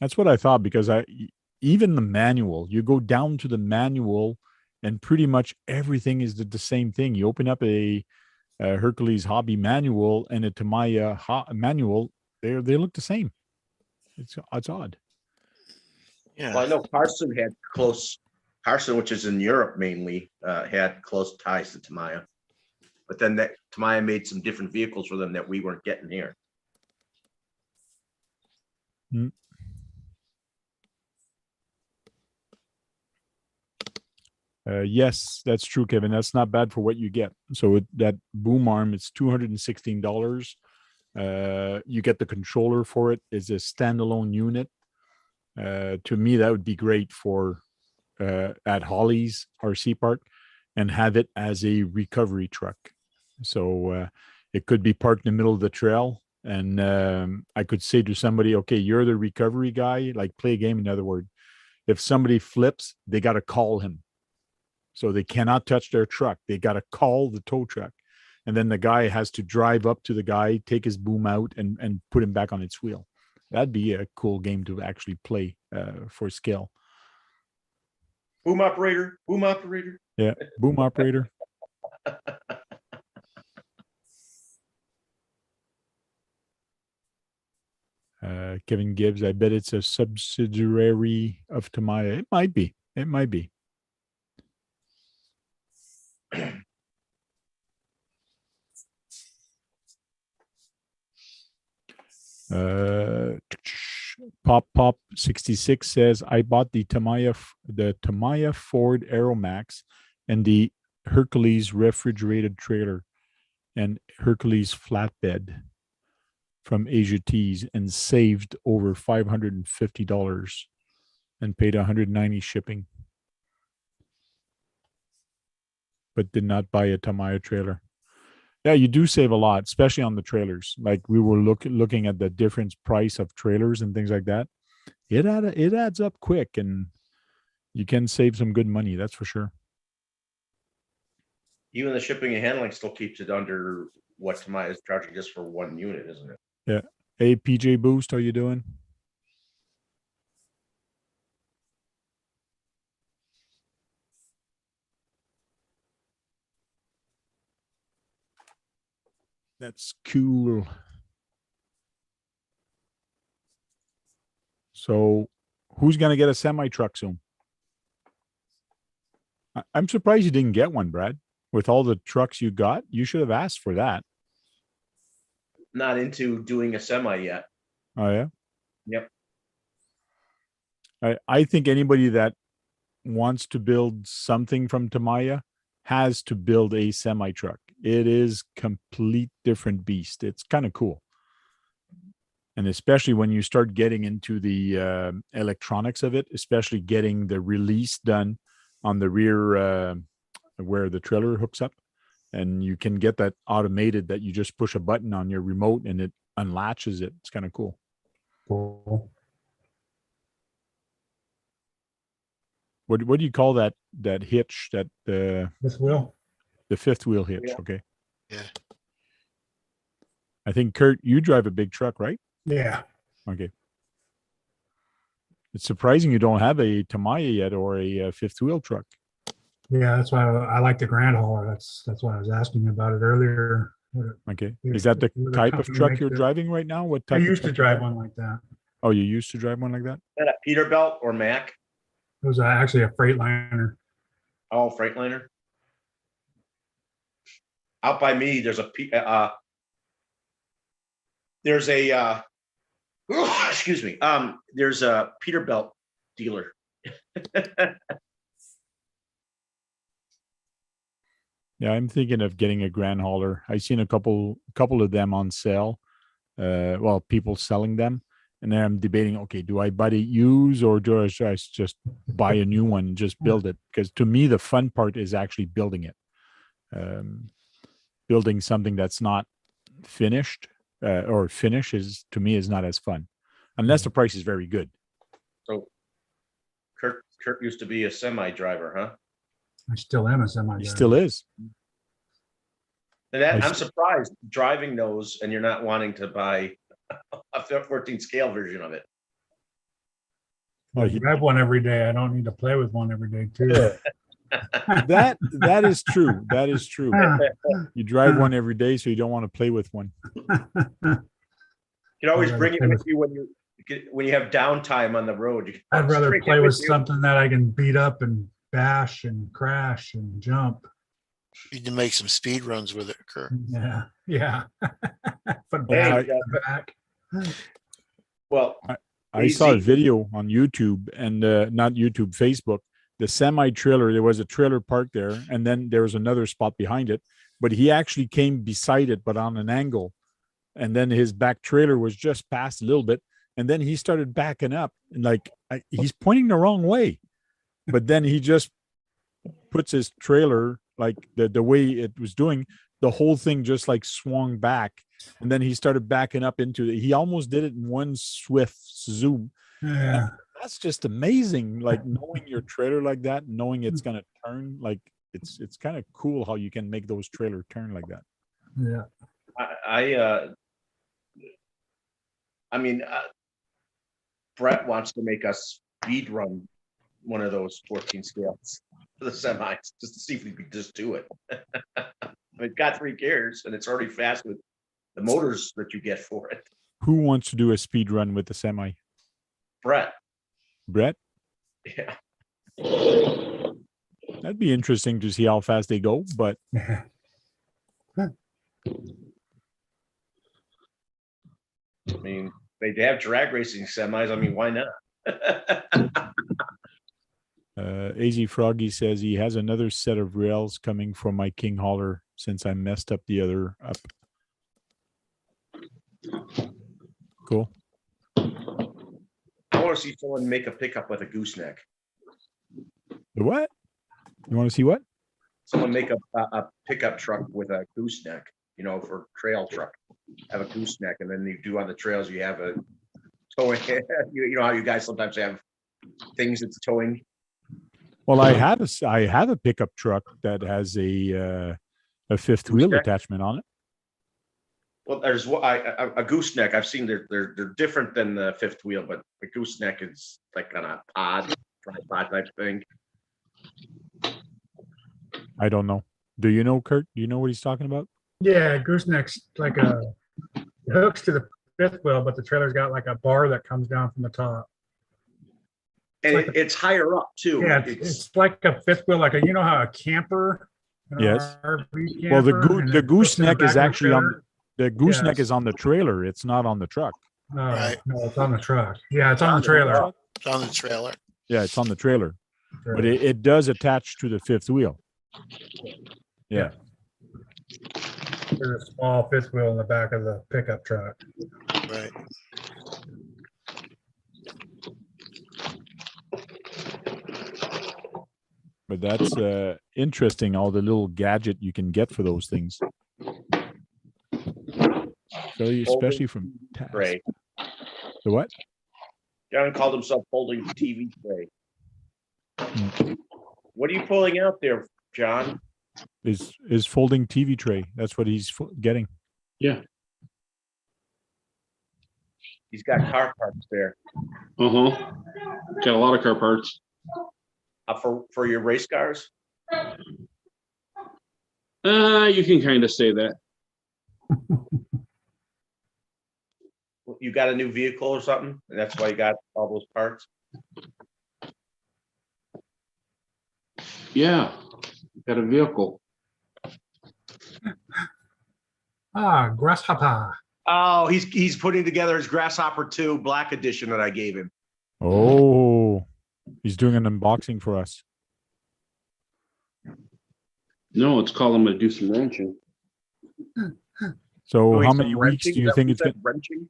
S1: That's what I thought, because even the manual, you go down to the manual and pretty much everything is the same thing. You open up a Hercules Hobby manual and a Tamiya manual, they look the same. It's odd.
S4: Yeah.
S8: Well, I know Carson, which is in Europe mainly, had close ties to Tamiya. But then that Tamiya made some different vehicles for them that we weren't getting here.
S1: Mm. Yes, that's true, Kevin. That's not bad for what you get. So that boom arm, it's $216. You get the controller for it. It's a standalone unit. To me, that would be great for at Holly's RC Park and have it as a recovery truck. So It could be parked in the middle of the trail. And I could say to somebody, okay, you're the recovery guy, like play a game. In other words, if somebody flips, they got to call him. So they cannot touch their truck. They got to call the tow truck. And then the guy has to drive up to the guy, take his boom out and put him back on its wheel. That'd be a cool game to actually play for skill.
S8: Boom operator, boom operator.
S1: Yeah, boom operator. Kevin Gibbs, I bet it's a subsidiary of TAMIYA. It might be. It might be. Pop 66 says, I bought the TAMIYA Ford Aeromax and the Hercules refrigerated trailer and Hercules flatbed from Asia Tees and saved over $550 and paid $190 shipping, but did not buy a TAMIYA trailer. Yeah, you do save a lot, especially on the trailers. Like we were looking at the difference price of trailers and things like that. It adds up quick, and you can save some good money. That's for sure.
S8: Even the shipping and handling still keeps it under what TAMIYA is charging just for one unit, isn't it?
S1: Yeah. Hey, PJ Boost, how you doing? That's cool. So who's going to get a semi truck soon? I'm surprised you didn't get one, Brad. With all the trucks you got, you should have asked for that.
S8: Not into doing a semi yet.
S1: Oh, yeah?
S8: Yep.
S1: I think anybody that wants to build something from TAMIYA has to build a semi truck. It is complete different beast. It's kind of cool. And especially when you start getting into the electronics of it, especially getting the release done on the rear where the trailer hooks up. And you can get that automated that you just push a button on your remote and it unlatches it. It's kind of cool.
S6: Cool.
S1: What do you call that hitch, that
S6: This wheel.
S1: the fifth wheel hitch?
S8: Yeah.
S1: Okay.
S4: Yeah.
S1: I think, Kurt, you drive a big truck, right?
S6: Yeah.
S1: Okay. It's surprising you don't have a TAMIYA yet or a fifth wheel truck.
S6: Yeah, that's why I like the Grand Hauler. That's why I was asking you about it earlier.
S1: Okay.
S6: Yeah,
S1: Is that the
S6: the
S1: type of
S6: company
S1: truck
S6: makes
S1: you're
S6: it.
S1: driving right now? What
S6: I
S1: type?
S6: used to drive one like that.
S1: Oh, you used to drive one like that?
S8: Is that a Peterbilt or Mack?
S6: It was actually a Freightliner.
S8: Oh, Freightliner. Out by me, there's a excuse me. There's a Peterbilt dealer.
S1: Yeah, I'm thinking of getting a Grand Hauler. I've seen a couple of them on sale. Well, people selling them. And then I'm debating, okay, do I buy it used or do I just buy a new one and just build it? Because to me, the fun part is actually building it. Building something that's not finished or finish is, to me, is not as fun. Unless the price is very good.
S8: So Kurt used to be a semi driver, huh?
S6: I still am a semi.
S1: He still is.
S8: And I'm surprised driving those and you're not wanting to buy a 14 scale version of it.
S6: I drive one every day. I don't need to play with one every day too.
S1: That is true. That is true. You drive one every day, so you don't want to play with one.
S8: You can always bring it with you when you have downtime on the road.
S6: I'd rather play with something that I can beat up and bash and crash and jump.
S4: You need to make some speed runs with it, Kurt.
S6: Yeah. Back.
S8: Well,
S1: I saw a video on YouTube and not YouTube, Facebook. The semi trailer, there was a trailer parked there, and then there was another spot behind it, but he actually came beside it, but on an angle. And then his back trailer was just past a little bit. And then he started backing up and he's pointing the wrong way. But then he just puts his trailer, like the way it was doing, the whole thing just like swung back, and then he started backing up into it. He almost did it in one swift zoom.
S6: Yeah.
S1: That's just amazing. Like knowing your trailer like that, knowing it's gonna turn, like it's kind of cool how you can make those trailer turn like that.
S6: Yeah.
S8: I mean, Brett wants to make us speed run one of those 14 scales for the semis just to see if we could just do it. It's got 3 gears and it's already fast with the motors that you get for it.
S1: Who wants to do a speed run with the semi?
S8: Brett,
S1: Brett?
S8: yeah.
S1: That'd be interesting to see how fast they go, but
S8: I mean, they have drag racing semis. I mean, why not?
S1: AZ Froggy says he has another set of rails coming from my King hauler since I messed up the other up. Cool.
S8: I want to see someone make a pickup with a gooseneck.
S1: The what? You want to see what?
S8: Someone make a pickup truck with a gooseneck, you know, for trail truck. Have a gooseneck, and then you do on the trails, you have a towing. You know how you guys sometimes have things that's towing.
S1: Well, I have a pickup truck that has a fifth wheel
S8: Gooseneck?
S1: attachment on it.
S8: Well, there's a gooseneck. I've seen they're different than the fifth wheel, but the gooseneck is like on a tripod type thing.
S1: I don't know. Do you know, Kurt? Do you know what he's talking about?
S6: Yeah, gooseneck's like it hooks to the fifth wheel, but the trailer's got like a bar that comes down from the top.
S8: And
S6: like
S8: it's higher up too.
S6: Yeah, it's like a fifth wheel, like how a camper.
S1: Yes.
S6: RV
S1: Well, the
S6: camper, and it hooks to the
S1: gooseneck
S6: back
S1: is
S6: of the
S1: actually on
S6: trailer.
S1: the gooseneck
S6: Yes.
S1: is on the trailer. It's not on the truck.
S6: No,
S4: Right.
S6: no, it's on the truck. Yeah, it's on the trailer.
S4: It's on the trailer.
S1: Yeah, it's on the trailer, but it does attach to the fifth wheel. Yeah.
S6: There's a small fifth wheel in the back of the pickup truck.
S4: Right.
S1: But that's interesting, all the little gadget you can get for those things. So especially from Task.
S8: Tray.
S1: The what?
S8: John called himself folding TV tray.
S1: Mm.
S8: What are you pulling out there, John?
S1: Is folding TV tray. That's what he's getting.
S9: Yeah.
S8: He's got car parts there.
S9: Uh-huh. Got a lot of car parts.
S8: For your race cars?
S9: You can kind of say that.
S8: You got a new vehicle or something? And that's why you got all those parts?
S9: Yeah. Got a vehicle.
S6: Grasshopper.
S5: Oh, he's putting together his Grasshopper 2 Black Edition that I gave him.
S1: Oh, he's doing an unboxing for us.
S9: No, it's calling him to do some wrenching.
S1: So
S8: Doing
S1: how
S8: some
S1: many weeks
S8: wrenching?
S1: do you
S8: Is that
S1: think
S8: what
S1: it's
S8: you
S1: going?
S8: said, wrenching?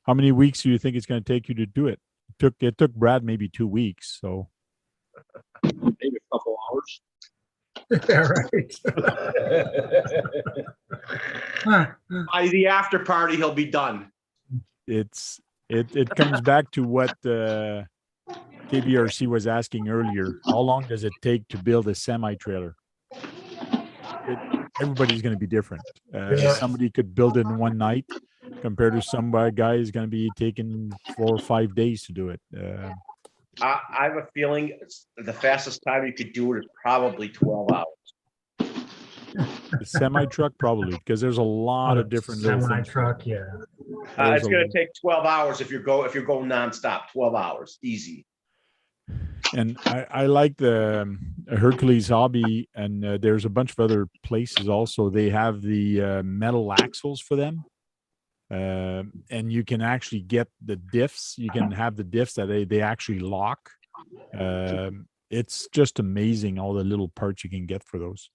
S1: How many weeks do you think it's going to take you to do it? It took Brad maybe 2 weeks. So
S9: Maybe a couple hours.
S6: Yeah, right.
S5: By the after party, he'll be done.
S1: it comes back to what KBRC was asking earlier. How long does it take to build a semi trailer? Everybody's going to be different.
S6: Yeah.
S1: Somebody could build it in one night compared to some guy is going to be taking 4 or 5 days to do it.
S8: I have a feeling the fastest time you could do it is probably 12 hours.
S1: The semi truck probably, because there's a lot of different little
S6: semi
S1: things.
S6: truck. Yeah.
S8: It's going to take 12 hours if you're going nonstop. 12 hours, easy.
S1: And I like the Hercules Hobby, and there's a bunch of other places also. They have the metal axles for them, and you can actually get the diffs. You can have the diffs that they actually lock. It's just amazing all the little parts you can get for those.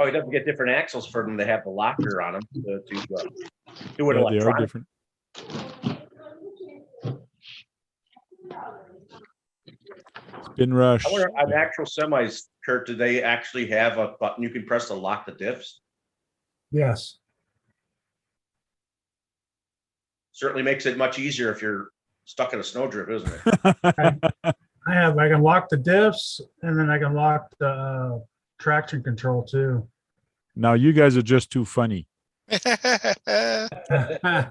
S8: Oh, he doesn't get different axles for them to have the locker on them to do it
S1: Yeah, they are
S8: electronic.
S1: different. Spin rush.
S8: I wonder, on actual semis, Kurt, do they actually have a button you can press to lock the diffs?
S6: Yes.
S8: Certainly makes it much easier if you're stuck in a snowdrift, isn't it?
S6: I can lock the diffs and then I can lock the traction control too.
S1: Now you guys are just too funny. I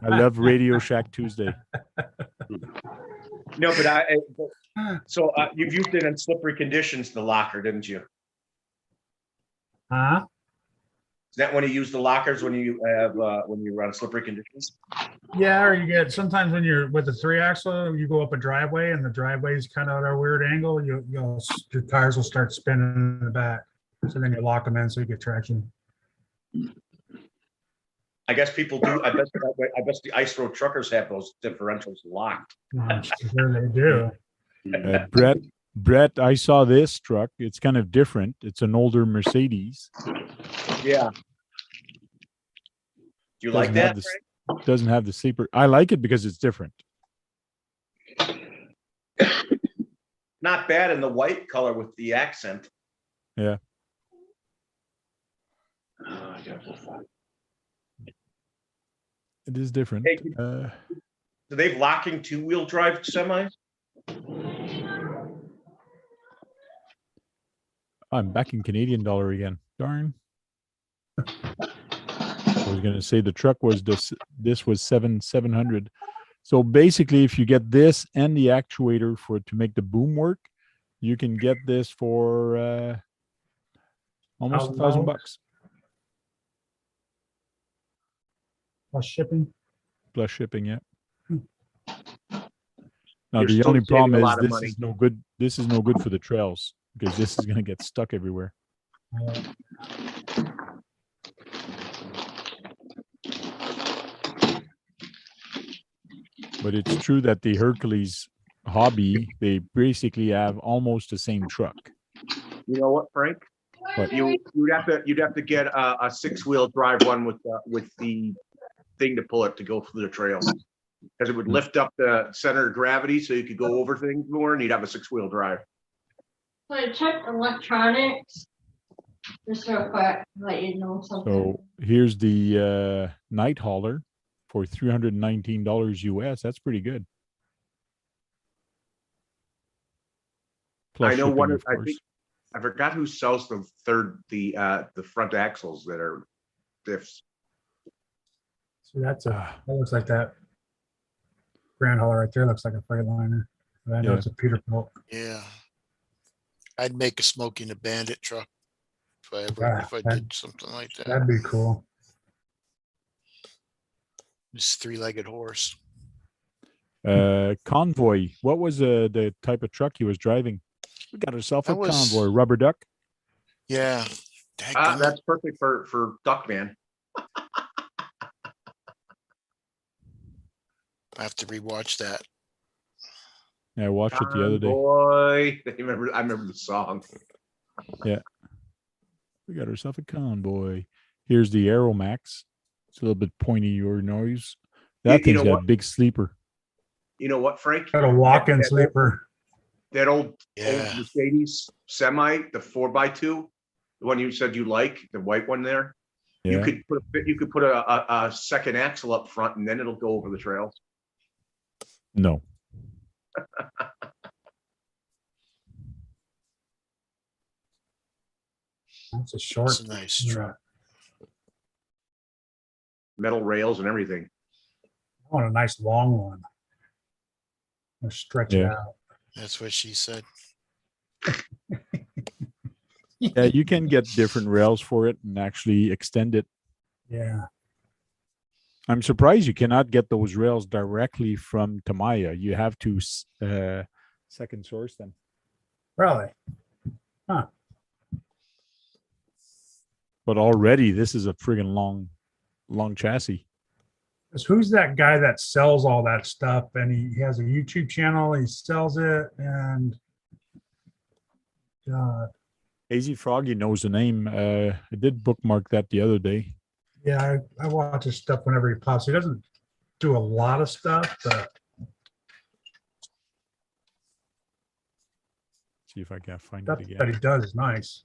S1: love Radio Shack Tuesday.
S8: No, but so you've used it in slippery conditions, the locker, didn't you?
S6: Huh?
S8: Is that when you use the lockers when you run slippery conditions?
S6: Yeah, or you get sometimes when you're with the 3-axle, you go up a driveway and the driveway's kind of at a weird angle. Your tires will start spinning in the back. So then you lock them in so you get traction.
S8: I guess people do. I bet the ice road truckers have those differentials locked.
S6: I'm sure they do.
S1: Brett, I saw this truck. It's kind of different. It's an older Mercedes.
S8: Yeah. Do you like that?
S1: Doesn't have the sleeper. I like it because it's different.
S8: Not bad in the white color with the accent.
S1: Yeah.
S9: I gotta go find.
S1: It is different.
S8: Hey, do they have locking 2-wheel drive semis?
S1: I'm back in Canadian dollar again. Darn. I was going to say the truck was this was 700. So basically, if you get this and the actuator to make the boom work, you can get this for almost $1,000.
S6: Plus shipping.
S1: Plus shipping, yeah. Now
S8: You're
S1: the
S8: still
S1: only problem
S8: saving a
S1: is
S8: lot of
S1: this
S8: money.
S1: is no good. This is no good for the trails because this is going to get stuck everywhere. But it's true that the Hercules Hobby, they basically have almost the same truck.
S8: You know what, Frank?
S1: What?
S8: You'd have to get a 6-wheel drive one with the thing to pull it to go through the trail, because it would lift up the center of gravity so you could go over things more, and you'd have a 6-wheel drive.
S10: So I checked electronics just real quick, let you know something.
S1: So here's the night hauler for $319 US. That's pretty good. Plus
S8: I know
S1: shipping,
S8: one.
S1: of
S8: I
S1: course.
S8: think I forgot who sells the front axles that are diffs.
S6: So that looks like that grand hauler right there looks like a Freightliner. But I know it's a Peterbilt.
S4: Yeah. I'd make a Smoking the Bandit truck if I did something like that.
S6: That'd be cool.
S4: Just 3-legged horse.
S1: Convoy. What was the type of truck he was driving? We got ourselves a
S4: That was-
S1: Convoy, rubber duck.
S4: Yeah.
S8: That's perfect for Duckman.
S4: I have to rewatch that.
S1: Yeah, I watched it the other day.
S8: Boy, I remember the song.
S1: Yeah. We got ourselves a Convoy. Here's the Aeromax. It's a little bit pointy or noise. That thing's got a big sleeper.
S8: You know what, Frank?
S6: Got a walk-in sleeper.
S8: That old
S4: Yeah.
S8: Mercedes semi, the 4x2, the one you said you like, the white one there.
S1: Yeah.
S8: You could put a second axle up front, and then it'll go over the trails.
S1: No.
S6: That's a short.
S4: It's a nice truck.
S8: Metal rails and everything.
S6: I want a nice long one. Or stretch it
S1: Yeah.
S6: out.
S4: That's what she said.
S1: Yeah, you can get different rails for it and actually extend it.
S6: Yeah.
S1: I'm surprised you cannot get those rails directly from TAMIYA. You have to second source them.
S6: Really? Huh.
S1: But already this is a friggin' long chassis.
S6: 'Cause who's that guy that sells all that stuff and he has a YouTube channel, he sells it and God.
S1: AZ Froggy knows the name. I did bookmark that the other day.
S6: Yeah, I watch his stuff whenever he pops. He doesn't do a lot of stuff, but
S1: See if I can find
S6: stuff
S1: it again.
S6: that he does is nice.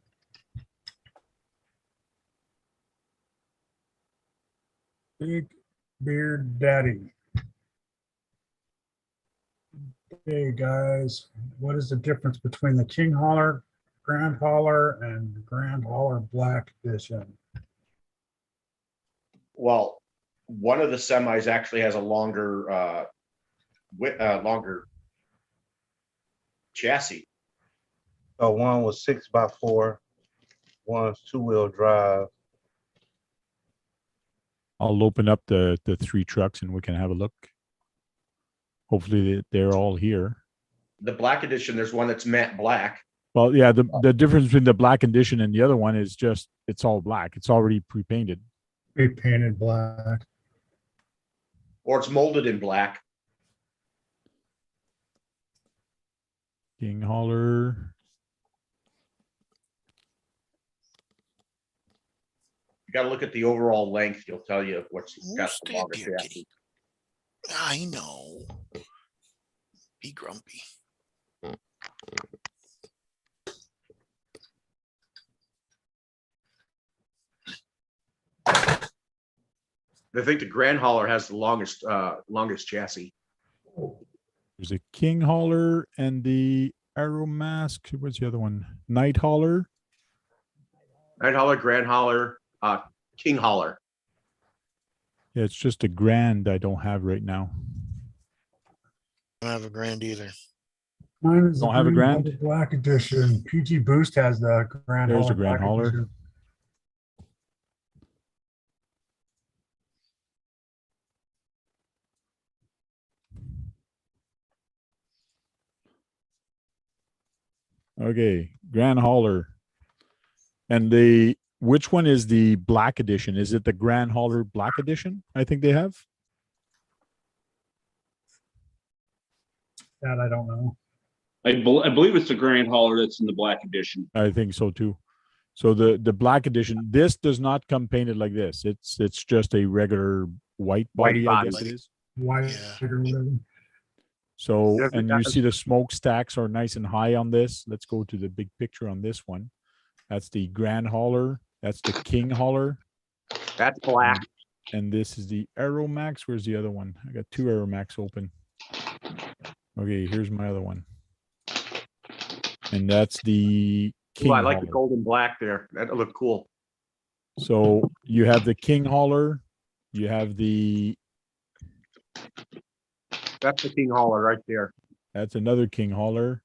S6: Big Beard Daddy. Hey guys, what is the difference between the King Hauler, Grand Hauler, and Grand Hauler Black Edition?
S8: Well, one of the semis actually has a longer, longer chassis.
S2: So one was 6x4, one's 2-wheel drive.
S1: I'll open up the three trucks and we can have a look. Hopefully they're all here.
S8: The black edition, there's one that's matte black.
S1: Well, yeah, the difference between the black edition and the other one is just it's all black. It's already pre-painted.
S6: Painted black.
S8: Or it's molded in black.
S1: King Hauler.
S8: You got to look at the overall length. He'll tell you what's got
S4: Who's
S8: the
S4: the
S8: longer
S4: beard
S8: chassis.
S4: kitty? I know. Be grumpy.
S8: I think the Grand Hauler has the longest chassis.
S1: There's a King Hauler and the Aero Mask. What's the other one? Night Hauler.
S8: Night Hauler, Grand Hauler, King Hauler.
S1: Yeah, it's just a Grand I don't have right now.
S4: I don't have a grand either.
S6: Mine is
S1: Don't
S6: the
S1: have a
S6: Green
S1: Grand?
S6: Hauler Black Edition. PG Boost has the Grand
S1: There's
S6: Hauler
S1: a Grand
S6: Black
S1: Hauler.
S6: Edition.
S1: Okay, Grand Hauler. And which one is the Black Edition? Is it the Grand Hauler Black Edition? I think they have.
S6: That I don't know.
S9: I believe it's the Grand Hauler that's in the black edition.
S1: I think so too. So the Black Edition, this does not come painted like this. It's just a regular white body, I
S8: body.
S1: guess it is.
S6: White
S4: Yeah.
S6: or whatever.
S1: So,
S8: Yes,
S1: and
S8: it
S1: you
S8: does.
S1: see the smokestacks are nice and high on this. Let's go to the big picture on this one. That's the Grand Hauler. That's the King Hauler.
S8: That's black.
S1: And this is the Aero Max. Where's the other one? I got two Aero Max open. Okay, here's my other one. And that's the King
S8: Ooh, I like the
S1: Hauler.
S8: golden black there. That look cool.
S1: So you have the King Hauler. You have
S8: That's the King Hauler right there.
S1: that's another King Hauler.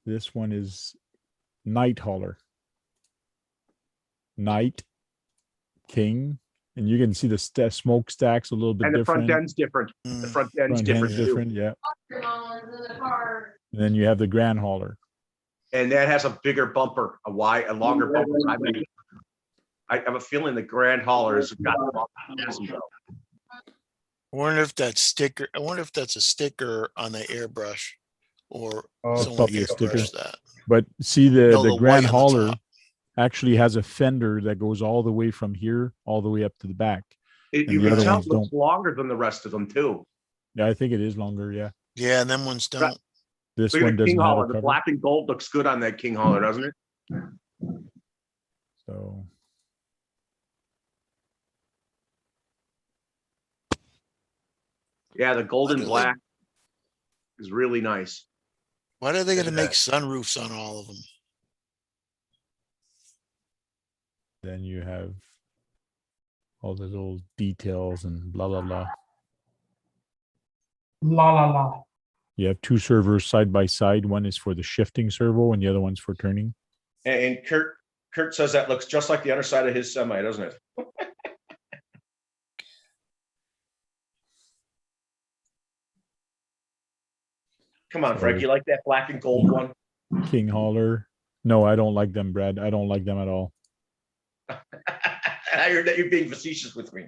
S1: This one is Night Hauler. Night, King, and you can see the smokestacks a little bit
S8: And the
S1: different.
S8: front end's different. The
S4: Mm.
S8: front end's
S1: Front
S8: different
S1: end's
S8: too.
S1: different, yeah.
S10: In the car.
S1: And then you have the Grand Hauler.
S8: And that has a bigger bumper, a longer bumper. I have a feeling the Grand Hauler has got the longer chassis though.
S4: I wonder if that sticker, I wonder if that's a sticker on the airbrush or someone
S1: probably a sticker.
S4: airbrushed that.
S1: But see
S4: No,
S1: the
S4: the
S1: Grand
S4: white on the
S1: Hauler
S4: top.
S1: actually has a fender that goes all the way from here all the way up to the back.
S8: You
S1: And the
S8: can
S1: other
S8: tell
S1: ones
S8: it looks longer than the rest of them too.
S1: Yeah, I think it is longer, yeah.
S4: Yeah, and them ones don't.
S1: This
S8: Look
S1: one
S8: at the King
S1: doesn't have
S8: Hauler.
S1: a
S8: The
S1: cover.
S8: black and gold looks good on that King Hauler, doesn't it?
S1: So
S8: Yeah, the golden
S4: do they-
S8: black is really nice.
S4: Why are they gonna
S8: Yeah.
S4: make sunroofs on all of them?
S1: then you have all the little details and blah blah blah.
S6: La la la.
S1: You have two servos side by side. One is for the shifting servo and the other one's for turning.
S8: And Kurt says that looks just like the underside of his semi, doesn't it? Come on, Frank. You like that black and gold one?
S1: King Hauler. No, I don't like them, Brad. I don't like them at all.
S8: I heard that you're being facetious with me.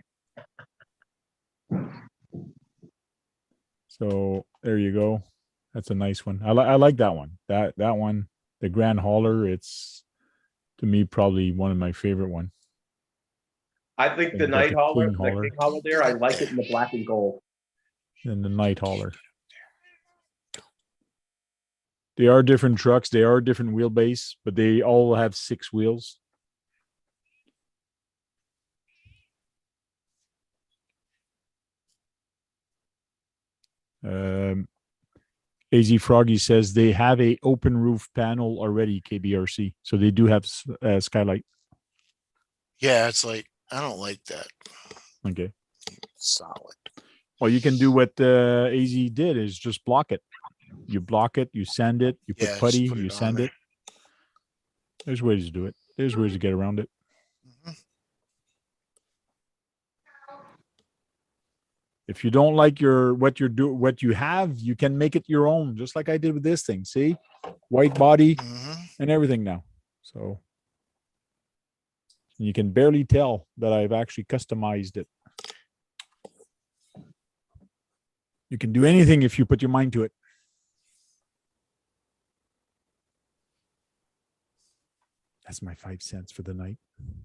S1: So there you go. That's a nice one. I like that one. That one, the Grand Hauler. It's to me probably one of my favorite one.
S8: I think the
S1: And
S8: night
S1: the
S8: hauler,
S1: King
S8: the
S1: Hauler.
S8: King Hauler there, I like it in the black and gold.
S1: And the Night Hauler. They are different trucks. They are different wheelbase, but they all have 6 wheels. AZ Froggy says they have a open roof panel already, KBRC. So they do have skylight.
S4: Yeah, it's like, I don't like that.
S1: Okay.
S4: Solid.
S1: Well, you can do what AZ did is just block it. You block it, you sand it, you put
S4: Yeah, just
S1: putty,
S4: put it
S1: you
S4: on
S1: sand
S4: there.
S1: it. There's ways to do it. There's ways to get around it.
S4: Mhm.
S1: If you don't like what you have, you can make it your own, just like I did with this thing. See, white body
S4: Mhm.
S1: and everything now. So you can barely tell that I've actually customized it. You can do anything if you put your mind to it. That's my 5 cents for the night.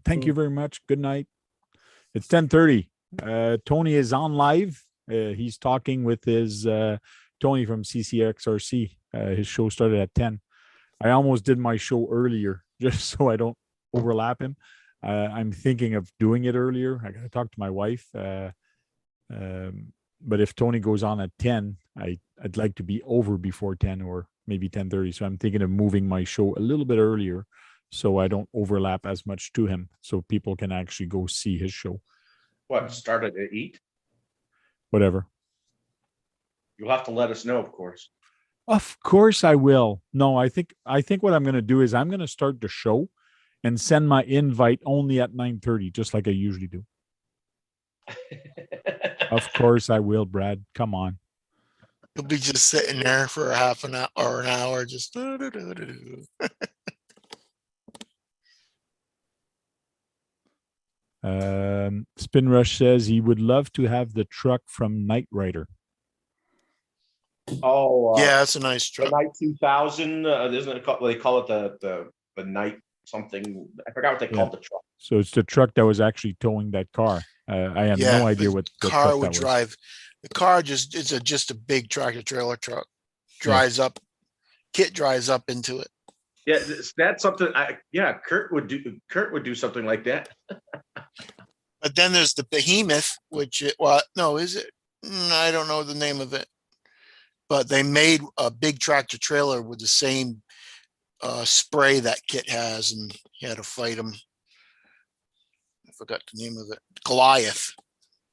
S1: Thank you very much. Good night. It's 10:30. Tony is on live. He's talking with his Tony from CCX RC. His show started at 10. I almost did my show earlier just so I don't overlap him. I'm thinking of doing it earlier. I got to talk to my wife. But if Tony goes on at 10, I'd like to be over before 10 or maybe 10:30. So I'm thinking of moving my show a little bit earlier so I don't overlap as much to him so people can actually go see his show.
S8: What, started at 8?
S1: Whatever.
S8: You'll have to let us know, of course.
S1: Of course I will. No, I think what I'm going to do is I'm going to start the show and send my invite only at 9:30, just like I usually do. Of course I will, Brad. Come on.
S4: You'll be just sitting there for a half an hour or an hour, just.
S1: Spin Rush says he would love to have the truck from Knight Rider.
S8: Oh,
S4: Yeah, that's a nice
S8: the
S4: truck.
S8: Night 2000, isn't it called, they call it the Night something? I forgot what they called the truck.
S1: So it's the truck that was actually towing that car. I have
S4: Yeah,
S1: no idea
S4: the
S1: what the
S4: car
S1: truck
S4: would
S1: that was.
S4: drive. The car it's just a big tractor trailer truck. Drives up, Kit drives up into it.
S8: Yeah, that's something. Kurt would do something like that.
S4: But then there's the Behemoth, which no, is it? I don't know the name of it. But they made a big tractor trailer with the same spray that Kit has, and he had to fight him. I forgot the name of it. Goliath,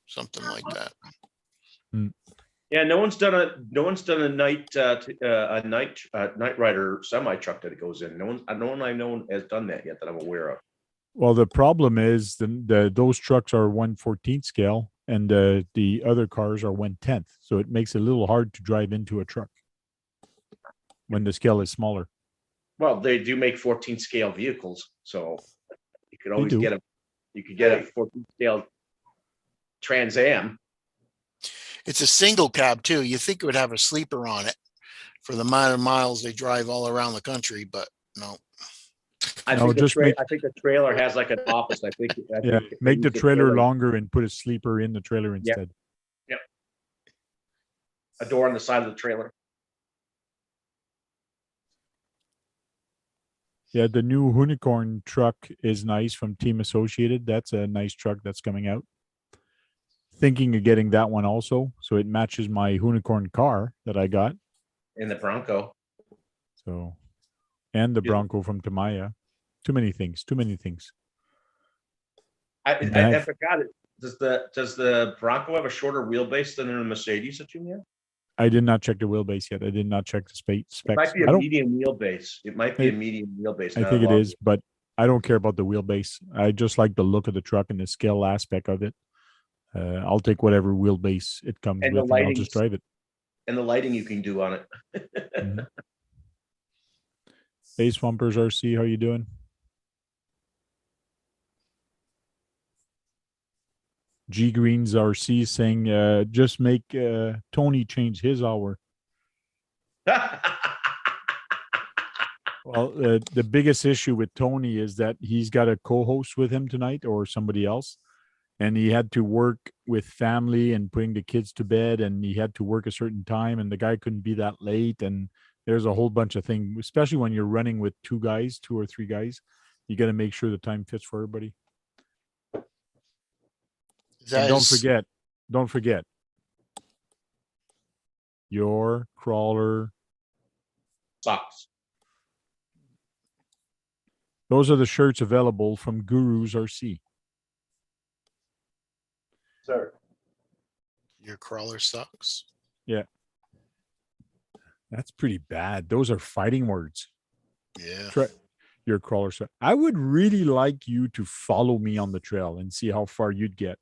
S4: something like that.
S8: Yeah, no one's done a night rider semi truck that it goes in. No one I know has done that yet that I'm aware of.
S1: Well, the problem is those trucks are 1/14 scale and the other cars are 1/10. So it makes it a little hard to drive into a truck when the scale is smaller.
S8: Well, they do make 14 scale vehicles, so you could always
S1: do.
S8: get you could get a 14 scale Trans Am.
S4: It's a single cab too. You think it would have a sleeper on it for the amount of miles they drive all around the country, but no.
S8: I think the trailer has like an office. I think
S1: make the trailer longer and put a sleeper in the trailer instead.
S8: Yep. A door on the side of the trailer.
S1: Yeah, the new Unicorn truck is nice from Team Associated. That's a nice truck that's coming out. Thinking of getting that one also, so it matches my Unicorn car that I got.
S8: And the Bronco.
S1: So, and the Bronco from TAMIYA. Too many things.
S8: I forgot it. Does the Bronco have a shorter wheelbase than the Mercedes that you have?
S1: I did not check the wheelbase yet. I did not check the specs.
S8: It might be a medium wheelbase.
S1: I think it is, but I don't care about the wheelbase. I just like the look of the truck and the scale aspect of it. I'll take whatever wheelbase it comes with, and I'll just drive it.
S8: And the lighting you can do on it.
S1: Mm-hmm. Hey, Swampers RC, how you doing? G Greens RC saying, just make Tony change his hour. Well, the biggest issue with Tony is that he's got a co-host with him tonight or somebody else. And he had to work with family and putting the kids to bed, and he had to work a certain time, and the guy couldn't be that late. And there's a whole bunch of things, especially when you're running with two or three guys. You got to make sure the time fits for everybody. And don't forget, Your crawler.
S8: Sucks.
S1: Those are the shirts available from Gurus RC.
S2: Sir.
S4: Your crawler sucks.
S1: That's pretty bad. Those are fighting words.
S4: Yeah.
S1: Your crawler. I would really like you to follow me on the trail and see how far you'd get.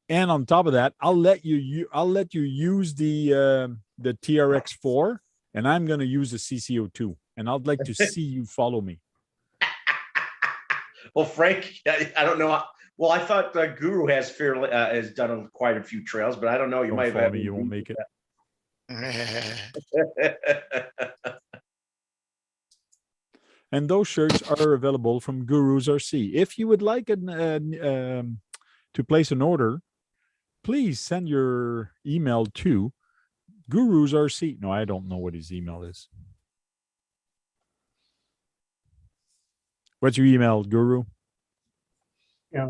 S1: And on top of that, I'll let you use the TRX4, and I'm going to use the CCO2, and I'd like to see you follow me.
S8: Well, Frank, I don't know. Well, I thought Guru has done quite a few trails, but I don't know. You
S1: Don't
S8: might
S1: follow
S8: have.
S1: me, you won't make it. And those shirts are available from Gurus RC. If you would like to place an order, please send your email to Gurus RC. No, I don't know what his email is. What's your email, Guru?
S2: Hit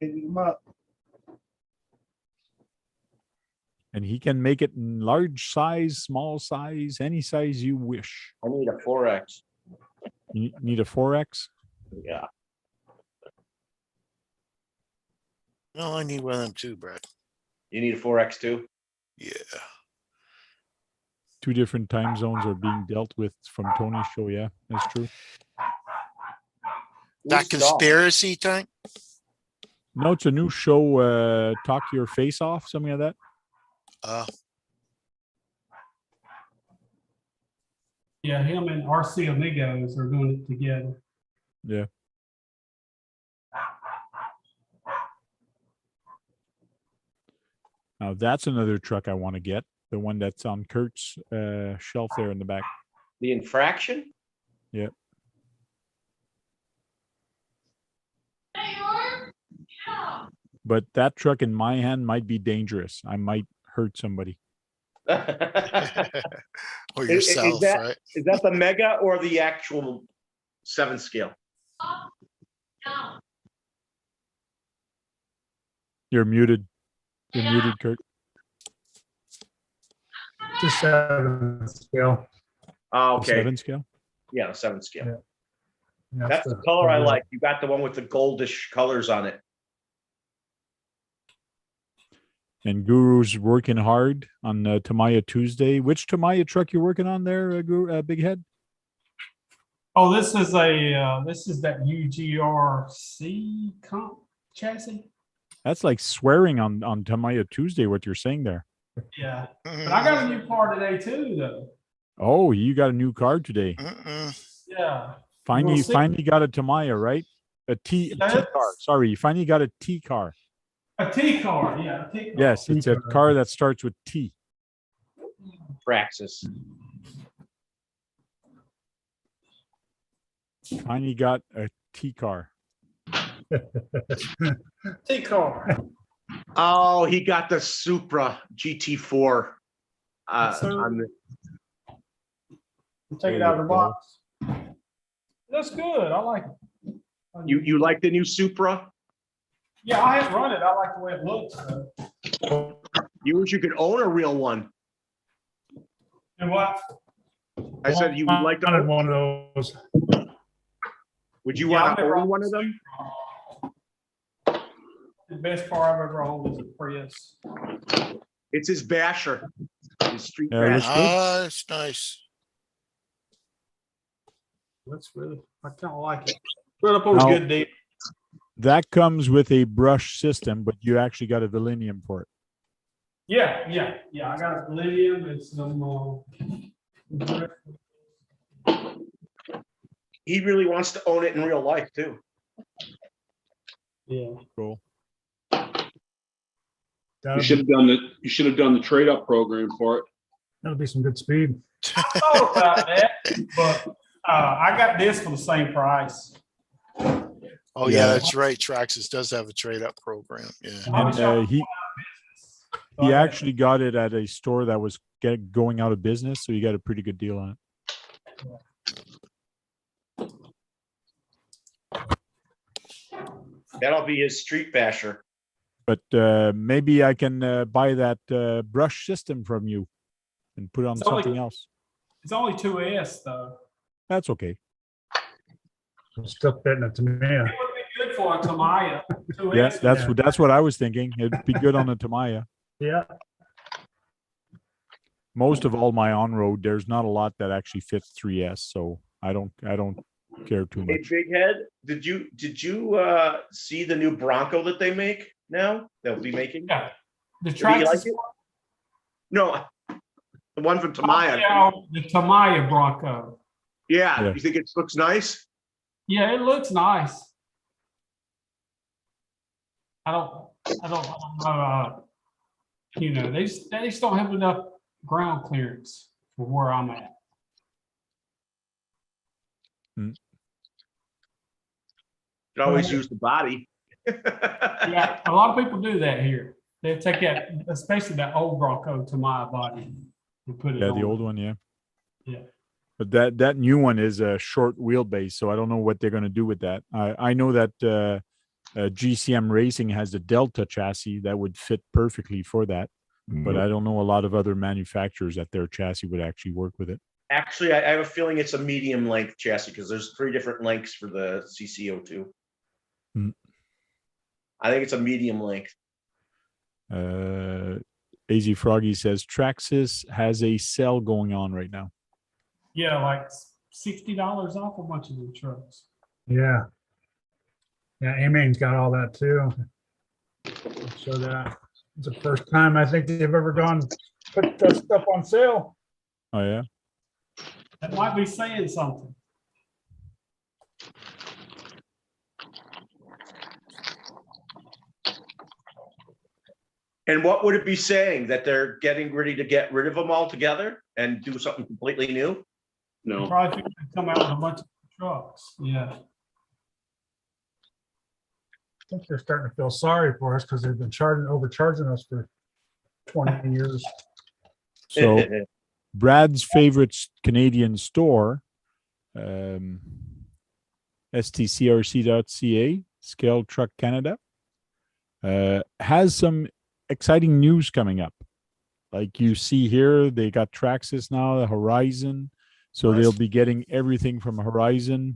S2: him up.
S1: And he can make it in large size, small size, any size you wish.
S8: I need a 4X.
S1: You need a 4X?
S8: Yeah.
S4: No, I need one of them too, Brad.
S8: You need a 4X too?
S4: Yeah.
S1: 2 different time zones are being dealt with from Tony's show. Yeah, that's true.
S4: That conspiracy thing?
S1: No, it's a new show, Talk Your Face Off, something like that.
S6: Yeah, him and RC Amigos are doing it together.
S1: Yeah. Now that's another truck I want to get. The one that's on Kurt's shelf there in the back.
S8: The infraction?
S1: Yeah. But that truck in my hand might be dangerous. I might hurt somebody.
S4: Or yourself, right?
S8: Is that the mega or the actual 7 scale?
S1: You're muted. You're muted, Kurt.
S6: Just 7 scale.
S8: Oh,
S1: The
S8: okay.
S1: 7 scale.
S8: Yeah, the 7 scale.
S6: Yeah. Yeah,
S8: That's the color I like. You got the one with the goldish colors on it.
S1: And Guru's working hard on TAMIYA Tuesday. Which TAMIYA truck you're working on there, Big Head?
S6: Oh, this is that UGRC comp chassis.
S1: That's like swearing on TAMIYA Tuesday, what you're saying there.
S6: Yeah, but I got a new car today too, though.
S1: Oh, you got a new car today.
S6: Yeah.
S1: Finally got a TAMIYA, right? A T car. Sorry, you finally got a T car.
S6: A T car, yeah. A T car.
S1: Yes, it's a car that starts with T.
S8: Traxxas.
S1: Finally got a T car.
S6: T car.
S5: Oh, he got the Supra GT4. On the,
S6: Take it out of the box. That's good. I like it.
S5: you like the new Supra?
S6: Yeah, I haven't run it. I like the way it looks.
S5: You wish you could own a real one.
S6: And what?
S5: I said you would like to own
S6: one of those.
S5: Would you
S6: Yeah,
S5: want to
S6: I've never
S5: own one of them?
S6: The best car I've ever owned is a Prius.
S5: It's his basher. His street
S1: Yeah,
S5: basher.
S4: That's nice.
S6: That's really, I kind of like it. Put up on
S1: Now-
S6: a good deal.
S1: That comes with a brush system, but you actually got a Velinium for it.
S6: Yeah. I got a Palladium and some.
S8: He really wants to own it in real life too.
S6: Yeah.
S1: Cool.
S9: You should have done the trade up program for it.
S6: That'll be some good speed. I thought about that, but I got this for the same price.
S4: Oh yeah, that's right. Traxxas does have a trade up program. Yeah.
S1: And he actually got it at a store that was going out of business, so you got a pretty good deal on it.
S8: That'll be his street basher.
S1: But maybe I can buy that brush system from you and put on
S11: It's only-
S1: something else.
S11: It's only 2S though.
S1: That's okay.
S6: I'm still fitting it to me.
S11: It would be good for a Tamiya. 2S.
S1: Yeah,
S6: Yeah.
S1: that's what I was thinking. It'd be good on a Tamiya.
S6: Yeah.
S1: Most of all my on-road, there's not a lot that actually fits 3S, so I don't care too
S8: Hey,
S1: much.
S8: Big Head, did you see the new Bronco that they make now? They'll be making?
S11: Yeah. The
S8: Did you like
S11: Traxxas.
S8: it? No, the one from Tamiya.
S11: The Tamiya Bronco.
S8: Yeah,
S1: Yeah.
S8: you think it looks nice?
S11: Yeah, it looks nice. I don't know. They just don't have enough ground clearance for where I'm at.
S8: You can always use the body.
S11: Yeah, a lot of people do that here. They take that, especially that old Bronco to my body and put it
S1: Yeah,
S11: on.
S1: the old one, yeah.
S11: Yeah.
S1: But that new one is a short wheelbase, so I don't know what they're going to do with that. I know that GCM Racing has the Delta chassis that would fit perfectly for that, but I don't know a lot of other manufacturers that their chassis would actually work with it.
S8: Actually, I have a feeling it's a medium length chassis because there's 3 different lengths for the CC02. I think it's a medium length.
S1: AZ Froggy says Traxxas has a sale going on right now.
S11: Yeah, like $60 off a bunch of the trucks.
S6: Yeah. Yeah, Amain's got all that too. So that it's the first time I think they've ever put that stuff on sale.
S1: Oh yeah.
S11: That might be saying something.
S8: And what would it be saying? That they're getting ready to get rid of them altogether and do something completely new?
S9: No.
S11: Probably think they come out with a bunch of trucks. Yeah.
S6: I think they're starting to feel sorry for us because they've been overcharging us for 20 years.
S1: So Brad's favorite Canadian store, stcrc.ca, Scale Truck Canada, has some exciting news coming up. Like you see here, they got Traxxas now, the Horizon. So
S8: Nice.
S1: they'll be getting everything from Horizon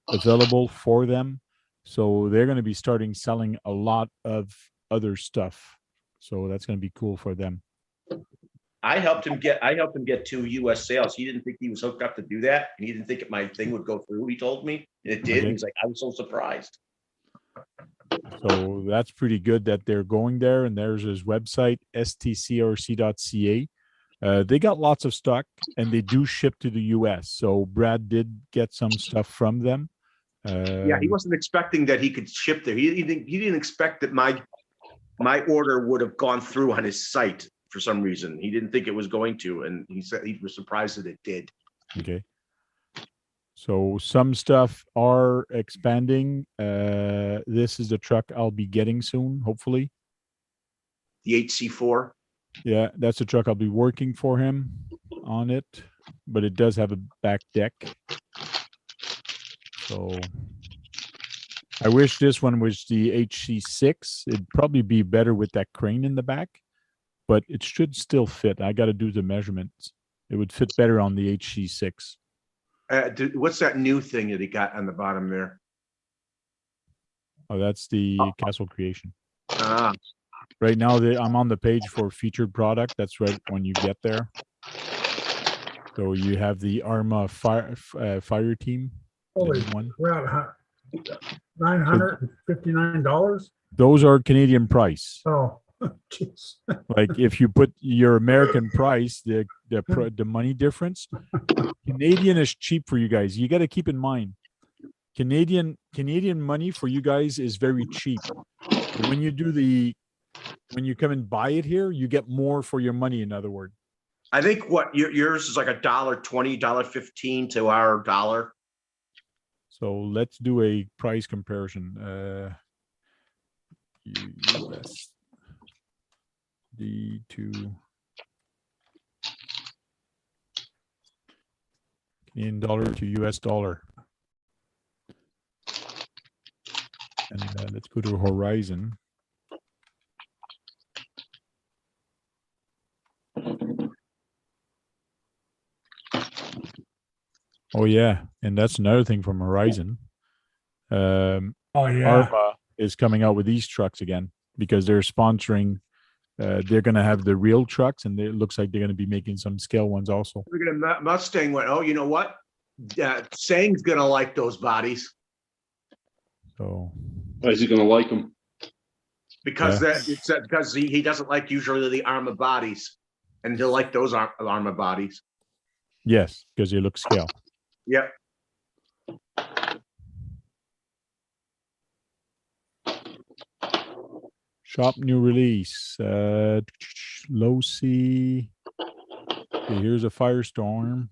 S1: available for them. So they're going to be starting selling a lot of other stuff. So that's going to be cool for them.
S8: I helped him get 2 US sales. He didn't think he was hooked up to do that, and he didn't think my thing would go through. He told me, and it did.
S1: Okay.
S8: He's like, I was so surprised.
S1: So that's pretty good that they're going there. And there's his website, stcrc.ca. They got lots of stock and they do ship to the US. So Brad did get some stuff from them.
S8: Yeah, he wasn't expecting that he could ship there. He didn't expect that my order would have gone through on his site for some reason. He didn't think it was going to, and he said he was surprised that it did.
S1: Okay. So some stuff are expanding. This is the truck I'll be getting soon, hopefully.
S8: The HC4.
S1: Yeah, that's the truck I'll be working for him on it, but it does have a back deck. So I wish this one was the HC6. It'd probably be better with that crane in the back, but it should still fit. I got to do the measurements. It would fit better on the HC6.
S5: What's that new thing that he got on the bottom there?
S1: Oh, that's the Castle Creation.
S5: Ah,
S1: Right now, I'm on the page for featured product. That's right when you get there. So you have the Arma fire team.
S6: Holy
S1: one.
S6: crap, $959.
S1: Those are Canadian price.
S6: Oh, jeez.
S1: Like if you put your American price, the money difference, Canadian is cheap for you guys. You got to keep in mind, Canadian money for you guys is very cheap. But when you come and buy it here, you get more for your money. In other words,
S8: I think what yours is like $1.20, $1.15 to our dollar.
S1: so let's do a price comparison. USD to Canadian dollar to US dollar. And let's go to Horizon. Oh yeah, and that's another thing from Horizon.
S6: Oh, yeah.
S1: Arma is coming out with these trucks again because they're sponsoring. They're going to have the real trucks, and it looks like they're going to be making some scale ones also.
S5: Look at a Mustang went, oh, you know what? Sang's gonna like those bodies
S1: So
S9: Why is he gonna like them?
S5: because
S1: Yeah.
S5: because he doesnn't like usually the Arma bodies, and he'll like those Arma bodies.
S1: yes, because they look scale.
S5: Yep.
S1: Shop new release. Low C. Okay, here's a Firestorm.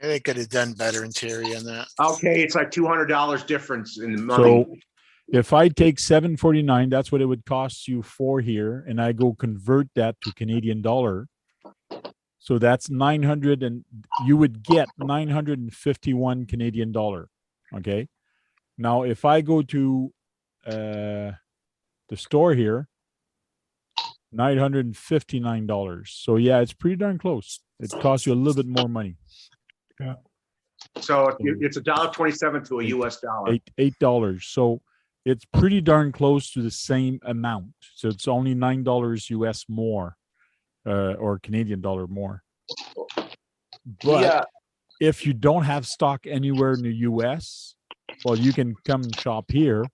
S4: They could have done better interior on that.
S5: Okay, it's like $200 difference in the money.
S1: So if I take 749, that's what it would cost you for here, and I go convert that to Canadian dollar. So that's 900, and you would get 951 Canadian dollar. Okay. Now, if I go to the store here, $959. So yeah, it's pretty darn close. It costs you a little bit more money.
S5: So it's $1.27 to a US dollar.
S1: $8. So it's pretty darn close to the same amount. So it's only $9 US more, or Canadian dollar more. But if you don't have stock anywhere in the US, well, you can come and shop here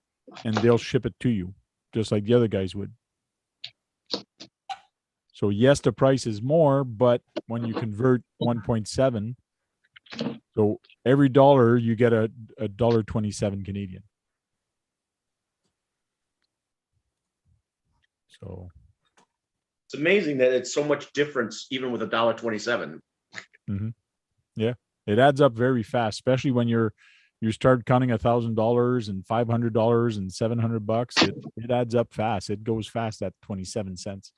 S1: and they'll ship it to you, just like the other guys would. So yes, the price is more, but when you convert 1.7, so every dollar you get a $1.27 Canadian. So
S8: It's amazing that it's so much difference even with $1.27.
S1: yeah, it adds up very fast, especially when you start counting $1,000 and $500 and $700. It adds up fast. It goes fast at 27 cents.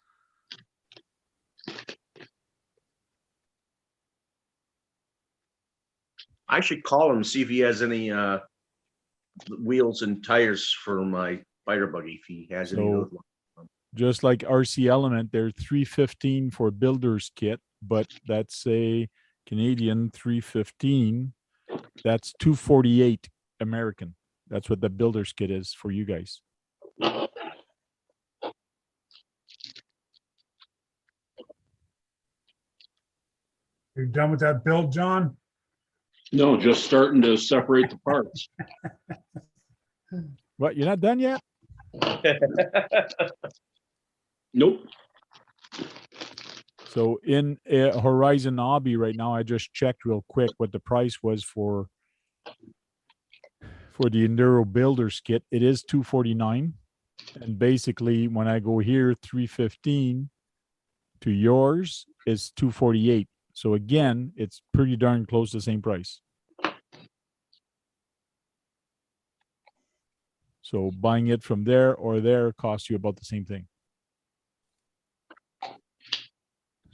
S8: I should call him, see if he has any wheels and tires for my fighter buggy, if he has any of those.
S1: Just like RC Element, they're $315 for builder's kit, but that's a Canadian $315. That's $248 American. That's what the builder's kit is for you guys.
S6: You done with that build, John?
S9: No, just starting to separate the parts.
S1: What, you're not done yet?
S9: Nope.
S1: So in Horizon Hobby right now, I just checked real quick what the price was for the Enduro Builders kit. It is $249, and basically when I go here, $315 to yours is $248. So again, it's pretty darn close to the same price. So buying it from there or there costs you about the same thing.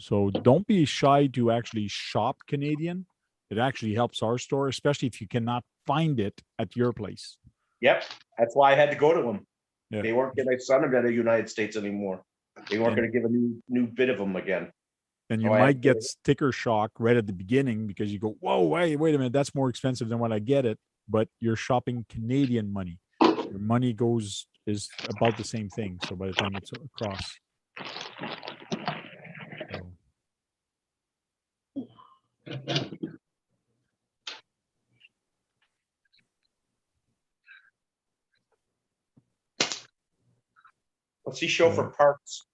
S1: So don't be shy to actually shop Canadian. It actually helps our store, especially if you cannot find it at your place.
S8: Yep, that's why I had to go to them.
S1: Yeah.
S8: They weren't going to send them to the United States anymore. They weren't going to give a new bit of them again.
S1: And you
S8: Oh, I
S1: might
S8: get
S1: get sticker shock right at the beginning because you go, whoa, wait a minute, that's more expensive than what I get it. But you're shopping Canadian money. Your money is about the same thing. So by the time it's across. So.
S8: What's he show for parts?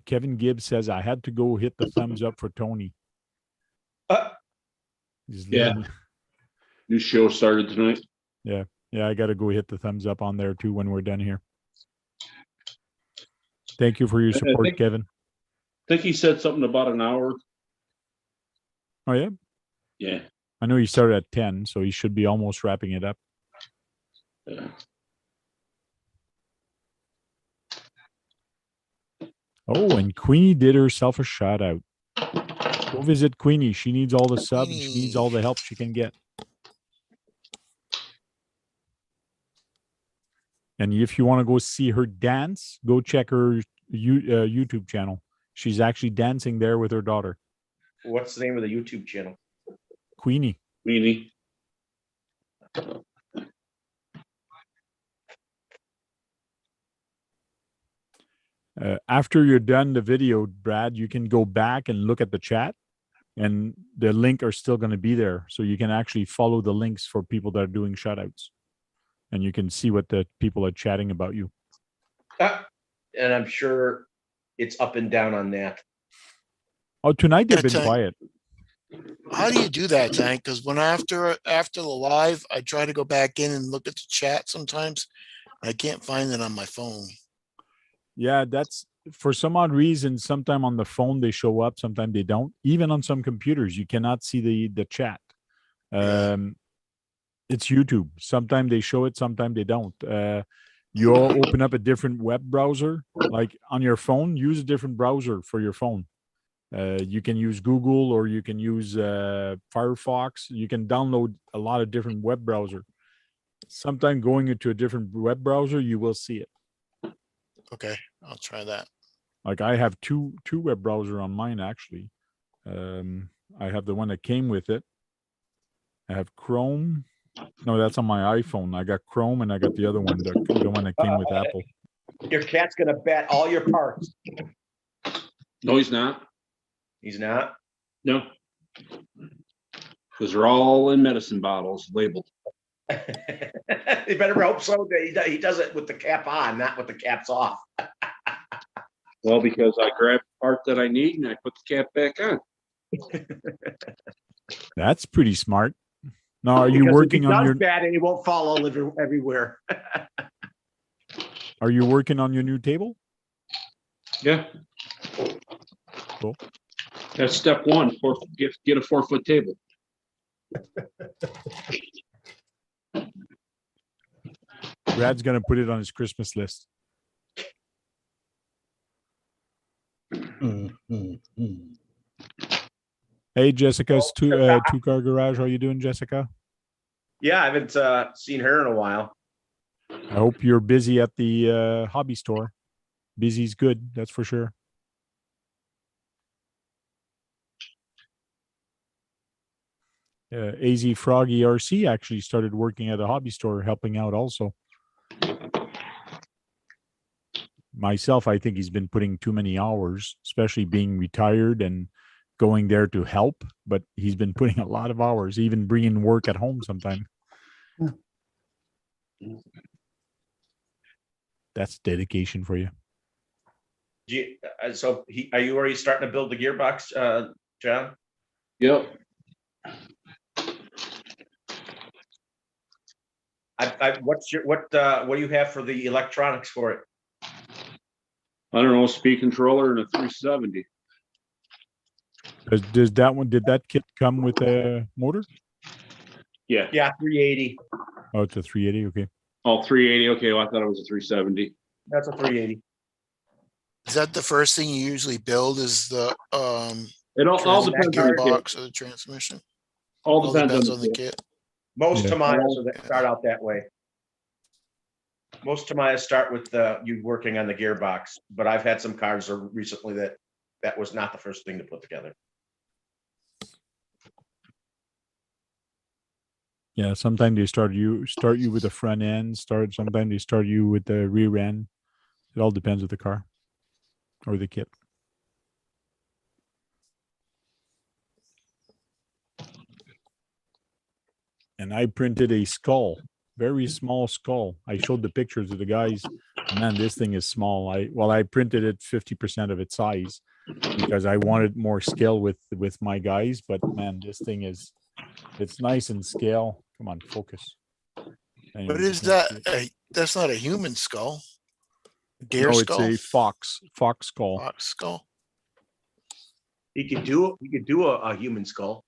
S1: Kevin Gibbs says, I had to go hit the thumbs up for Tony.
S9: Yeah. New show started tonight.
S1: Yeah. Yeah, I got to go hit the thumbs up on there too when we're done here. Thank you for your support, Kevin.
S9: I think he said something about an hour.
S1: Oh, yeah?
S9: Yeah.
S1: I know he started at 10, so he should be almost wrapping it up.
S9: Yeah.
S1: Oh, and Queenie did herself a shout out. Go visit Queenie. She needs all the subs. She needs all the help she can get. And if you want to go see her dance, go check her YouTube channel. She's actually dancing there with her daughter.
S8: What's the name of the YouTube channel?
S1: Queenie.
S9: Meanie.
S1: After you're done the video, Brad, you can go back and look at the chat, and the link are still going to be there. So you can actually follow the links for people that are doing shout outs, and you can see what the people are chatting about you.
S8: And I'm sure it's up and down on that.
S1: Oh, tonight they've
S4: Yeah,
S1: been
S4: Tank.
S1: quiet.
S4: How do you do that, Tank? Because when after the live, I try to go back in and look at the chat sometimes. I can't find it on my phone.
S1: Yeah, that's for some odd reason. Sometime on the phone they show up, sometimes they don't. Even on some computers, you cannot see the chat. It's YouTube. Sometimes they show it, sometimes they don't. You all open up a different web browser, like on your phone. Use a different browser for your phone. You can use Google or you can use Firefox. You can download a lot of different web browser. Sometime going into a different web browser, you will see it.
S4: Okay, I'll try that.
S1: Like I have two web browser on mine actually. I have the one that came with it. I have Chrome. No, that's on my iPhone. I got Chrome and I got the other one, the one that came with Apple.
S8: Your cat's gonna bat all your parts.
S9: No, he's not.
S8: He's not.
S9: No. Because they're all in medicine bottles labeled.
S8: You better hope so that he does it with the cap on, not with the caps off.
S9: Well, because I grabbed the part that I need and I put the cap back on.
S1: That's pretty smart. Now, are you
S8: Because
S1: working
S8: if he
S1: on
S8: does
S1: your?
S8: bat and he won't fall all everywhere.
S1: Are you working on your new table?
S9: Yeah.
S1: Cool.
S9: That's step one. Get a 4-foot table.
S1: Brad's gonna put it on his Christmas list. Hey, Jessica's two-car garage. How you doing, Jessica?
S8: Yeah, I haven't seen her in a while.
S1: I hope you're busy at the hobby store. Busy's good, that's for sure. AZ Froggy RC actually started working at a hobby store, helping out also. Myself, I think he's been putting too many hours, especially being retired and going there to help, but he's been putting a lot of hours, even bringing work at home sometime. That's dedication for you.
S8: So are you already starting to build the gearbox, John?
S9: Yep.
S8: What do you have for the electronics for it?
S9: I don't know, speed controller and a 370.
S1: Did that kit come with a motor?
S9: Yeah.
S8: Yeah, 380.
S1: Oh, it's a 380. Okay.
S9: Oh, 380. Okay, well, I thought it was a 370.
S8: That's a 380.
S4: Is that the first thing you usually build? Is the
S9: It all depends on the
S4: gearbox
S9: kit.
S4: or the transmission?
S9: All depends
S4: on the kit.
S8: Most
S1: Yeah.
S8: Tamiyas start out that way. Most Tamiyas start with you working on the gearbox, but I've had some cars recently that was not the first thing to put together.
S1: Yeah, sometimes they start you with the front end. Sometimes they start you with the rear end. It all depends with the car or the kit. And I printed a skull, very small skull. I showed the pictures to the guys. Man, this thing is small. I printed it 50% of its size because I wanted more scale with my guys. But man, this thing it's nice in scale. Come on, focus. Anyway,
S4: What is that? That's not a human skull. Deer skull.
S1: It's a fox skull.
S4: Fox skull.
S5: You could do a human skull.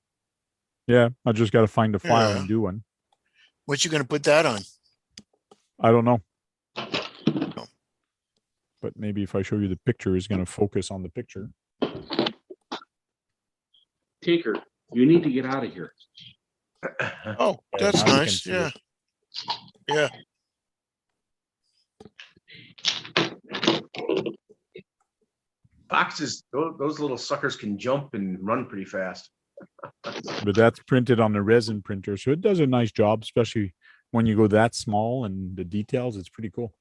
S1: Yeah, I just got to find a file
S4: Yeah.
S1: and do one.
S4: What you gonna put that on?
S1: I don't know. But maybe if I show you the picture, it's going to focus on the picture.
S9: Tinker, you need to get out of here.
S4: Oh, that's
S1: now we can
S4: nice.
S1: see
S4: Yeah.
S1: it.
S4: Yeah.
S5: Foxes, those little suckers can jump and run pretty fast.
S1: but that's printed on a resin printer, so it does a nice job, especially when you go that small and the details. It's pretty cool.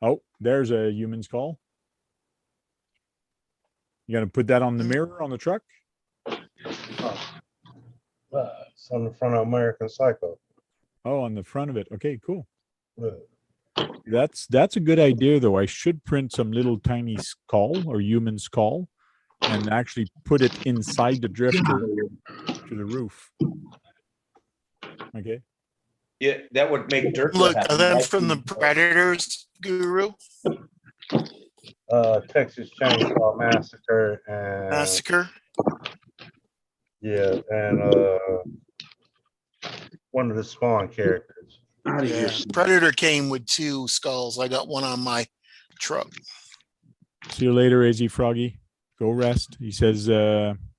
S1: Oh, there's a human's call. You got to put that on the mirror on the truck.
S2: It's on the front of American Psycho.
S1: Oh, on the front of it. Okay, cool.
S2: Look.
S1: That's a good idea, though. I should print some little tiny skull or human skull and actually put it inside the drifter to the roof. Okay.
S8: Yeah, that would make dirt.
S4: Look, are them from the Predators, Guru?
S2: Texas Chainsaw Massacre and
S4: Massacre?
S2: yeah, and one of the Spawn characters.
S9: Out of here.
S4: Yeah, Predator came with 2 skulls. I got one on my truck.
S1: See you later, AZ Froggy. Go rest. He says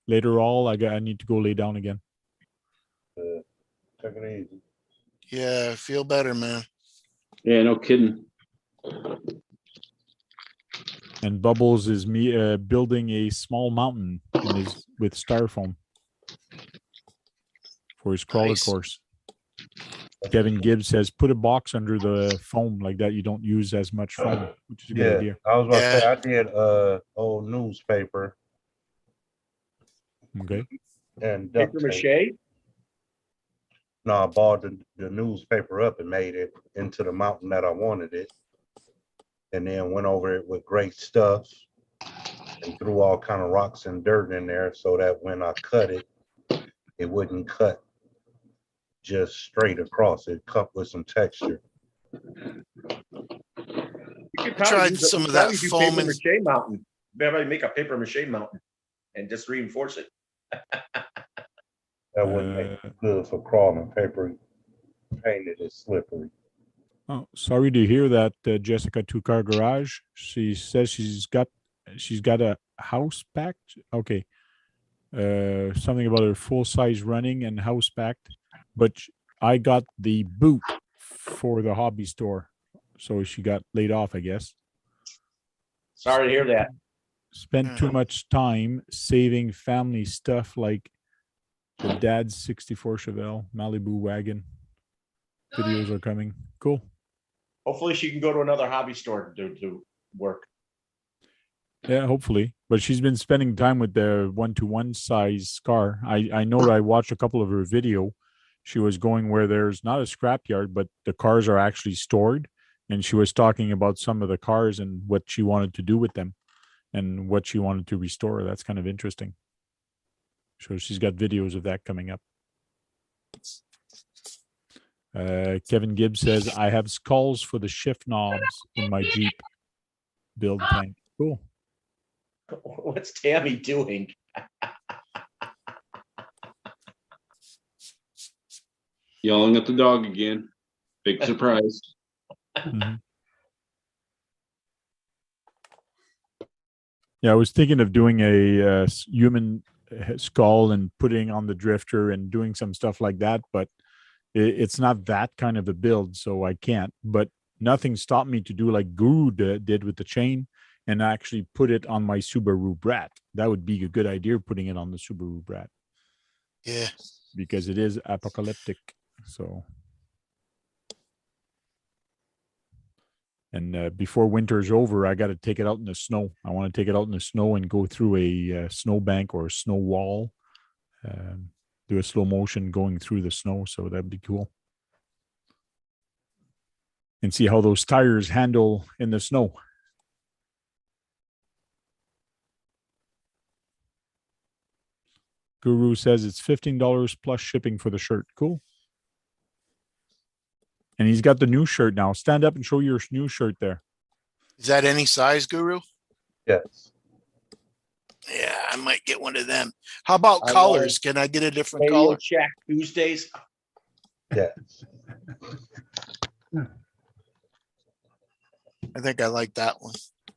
S1: later all I need to go lay down again.
S2: Take it easy.
S4: Yeah, feel better, man.
S9: Yeah, no kidding.
S1: And Bubbles is building a small mountain with styrofoam for his crawler
S4: Nice.
S1: course. Kevin Gibbs says put a box under the foam like that. You don't use as much foam, which is a good idea.
S2: I was about to say I did old newspaper
S1: Okay.
S2: and duct
S8: Paper
S2: tape.
S8: mache?
S2: No, I bought the newspaper up and made it into the mountain that I wanted it. And then went over it with great stuff and threw all kind of rocks and dirt in there so that when I cut it, it wouldn't cut just straight across. It cut with some texture.
S8: You could
S4: I
S8: probably
S4: tried
S8: use
S4: some of
S8: probably
S4: that
S8: do
S4: foam
S8: paper
S4: and
S8: mache mountain. Everybody make a paper mache mountain and just reinforce it.
S2: That wouldn't make it good for crawling. Paper painted is slippery.
S1: Oh, sorry to hear that, Jessica. 2-car garage. She says she's got a house packed. Okay. Something about her full size running and house packed, but I got the boot for the hobby store, so she got laid off, I guess.
S8: Sorry to hear that.
S1: Spent too much time saving family stuff like the dad's 64 Chevelle Malibu wagon. Videos are coming. Cool.
S8: Hopefully she can go to another hobby store to do work.
S1: Yeah, hopefully. But she's been spending time with the 1-to-1 size car. I know that I watched a couple of her video. She was going where there's not a scrapyard, but the cars are actually stored. And she was talking about some of the cars and what she wanted to do with them and what she wanted to restore. That's kind of interesting. So she's got videos of that coming up. Kevin Gibbs says, I have skulls for the shift knobs in my Jeep build tank. Cool.
S8: What's Tammy doing?
S9: Yelling at the dog again. Big surprise.
S1: Mhm. Yeah, I was thinking of doing a human skull and putting on the drifter and doing some stuff like that, but it's not that kind of a build, so I can't. But nothing stopped me to do like Guru did with the chain and actually put it on my Subaru Brat. That would be a good idea, putting it on the Subaru Brat.
S4: Yeah.
S1: Because it is apocalyptic. So, and before winter's over, I got to take it out in the snow. I want to take it out in the snow and go through a snow bank or a snow wall, do a slow motion going through the snow. So that'd be cool. And see how those tires handle in the snow. Guru says it's $15 plus shipping for the shirt. Cool. And he's got the new shirt now. Stand up and show your new shirt there.
S4: Is that any size, Guru?
S2: Yes.
S4: Yeah, I might get one of them. How about
S8: I
S4: colors? Can I get a different
S8: Radio
S4: color?
S8: Shack Tuesdays.
S2: Yes.
S4: I think I like that one.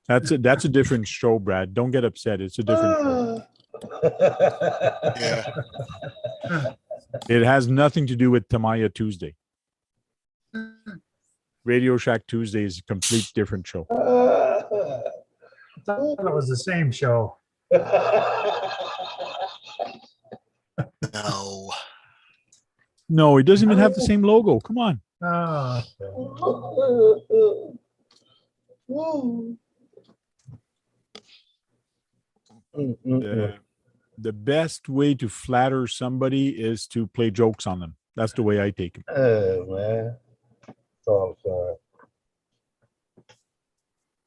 S1: That's a different show, Brad. Don't get upset. It's a different show.
S4: Yeah.
S1: It has nothing to do with TAMIYA Tuesday. Radio Shack Tuesday is a complete different show.
S6: I thought it was the same show.
S4: No.
S1: No, it doesn't even have the same logo. Come on.
S6: Oh,
S1: The best way to flatter somebody is to play jokes on them. That's the way I take them.
S2: Oh, man. It's all fun.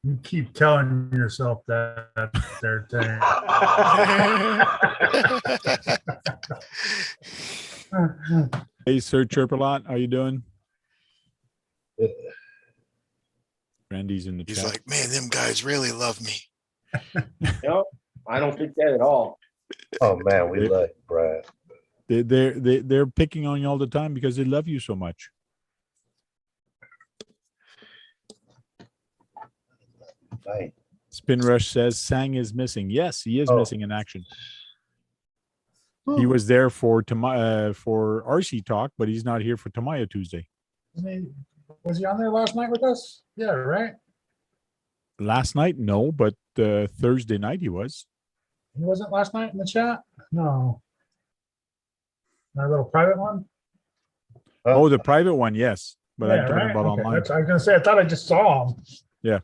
S6: you keep telling yourself that they're saying.
S1: Hey, Sir Chirpalot, how you doing? Randy's in the
S4: He's
S1: chat.
S4: like, man, them guys really love me.
S8: No, I don't think that at all.
S2: Oh, man, we love you, Brad.
S1: They're picking on you all the time because they love you so much.
S2: Right.
S1: Spin Rush says Sang is missing. Yes, he is missing in action. He was there for RC Talk, but he's not here for TAMIYA Tuesday.
S6: Was he on there last night with us? Yeah, right.
S1: Last night, no, but Thursday night he was.
S6: He wasn't last night in the chat? No. Our little private one?
S1: Oh, the private one, yes. But I'm
S6: Yeah,
S1: talking
S6: right?
S1: about
S6: Okay,
S1: online.
S6: I was gonna say, I thought I just saw him.
S1: Yeah.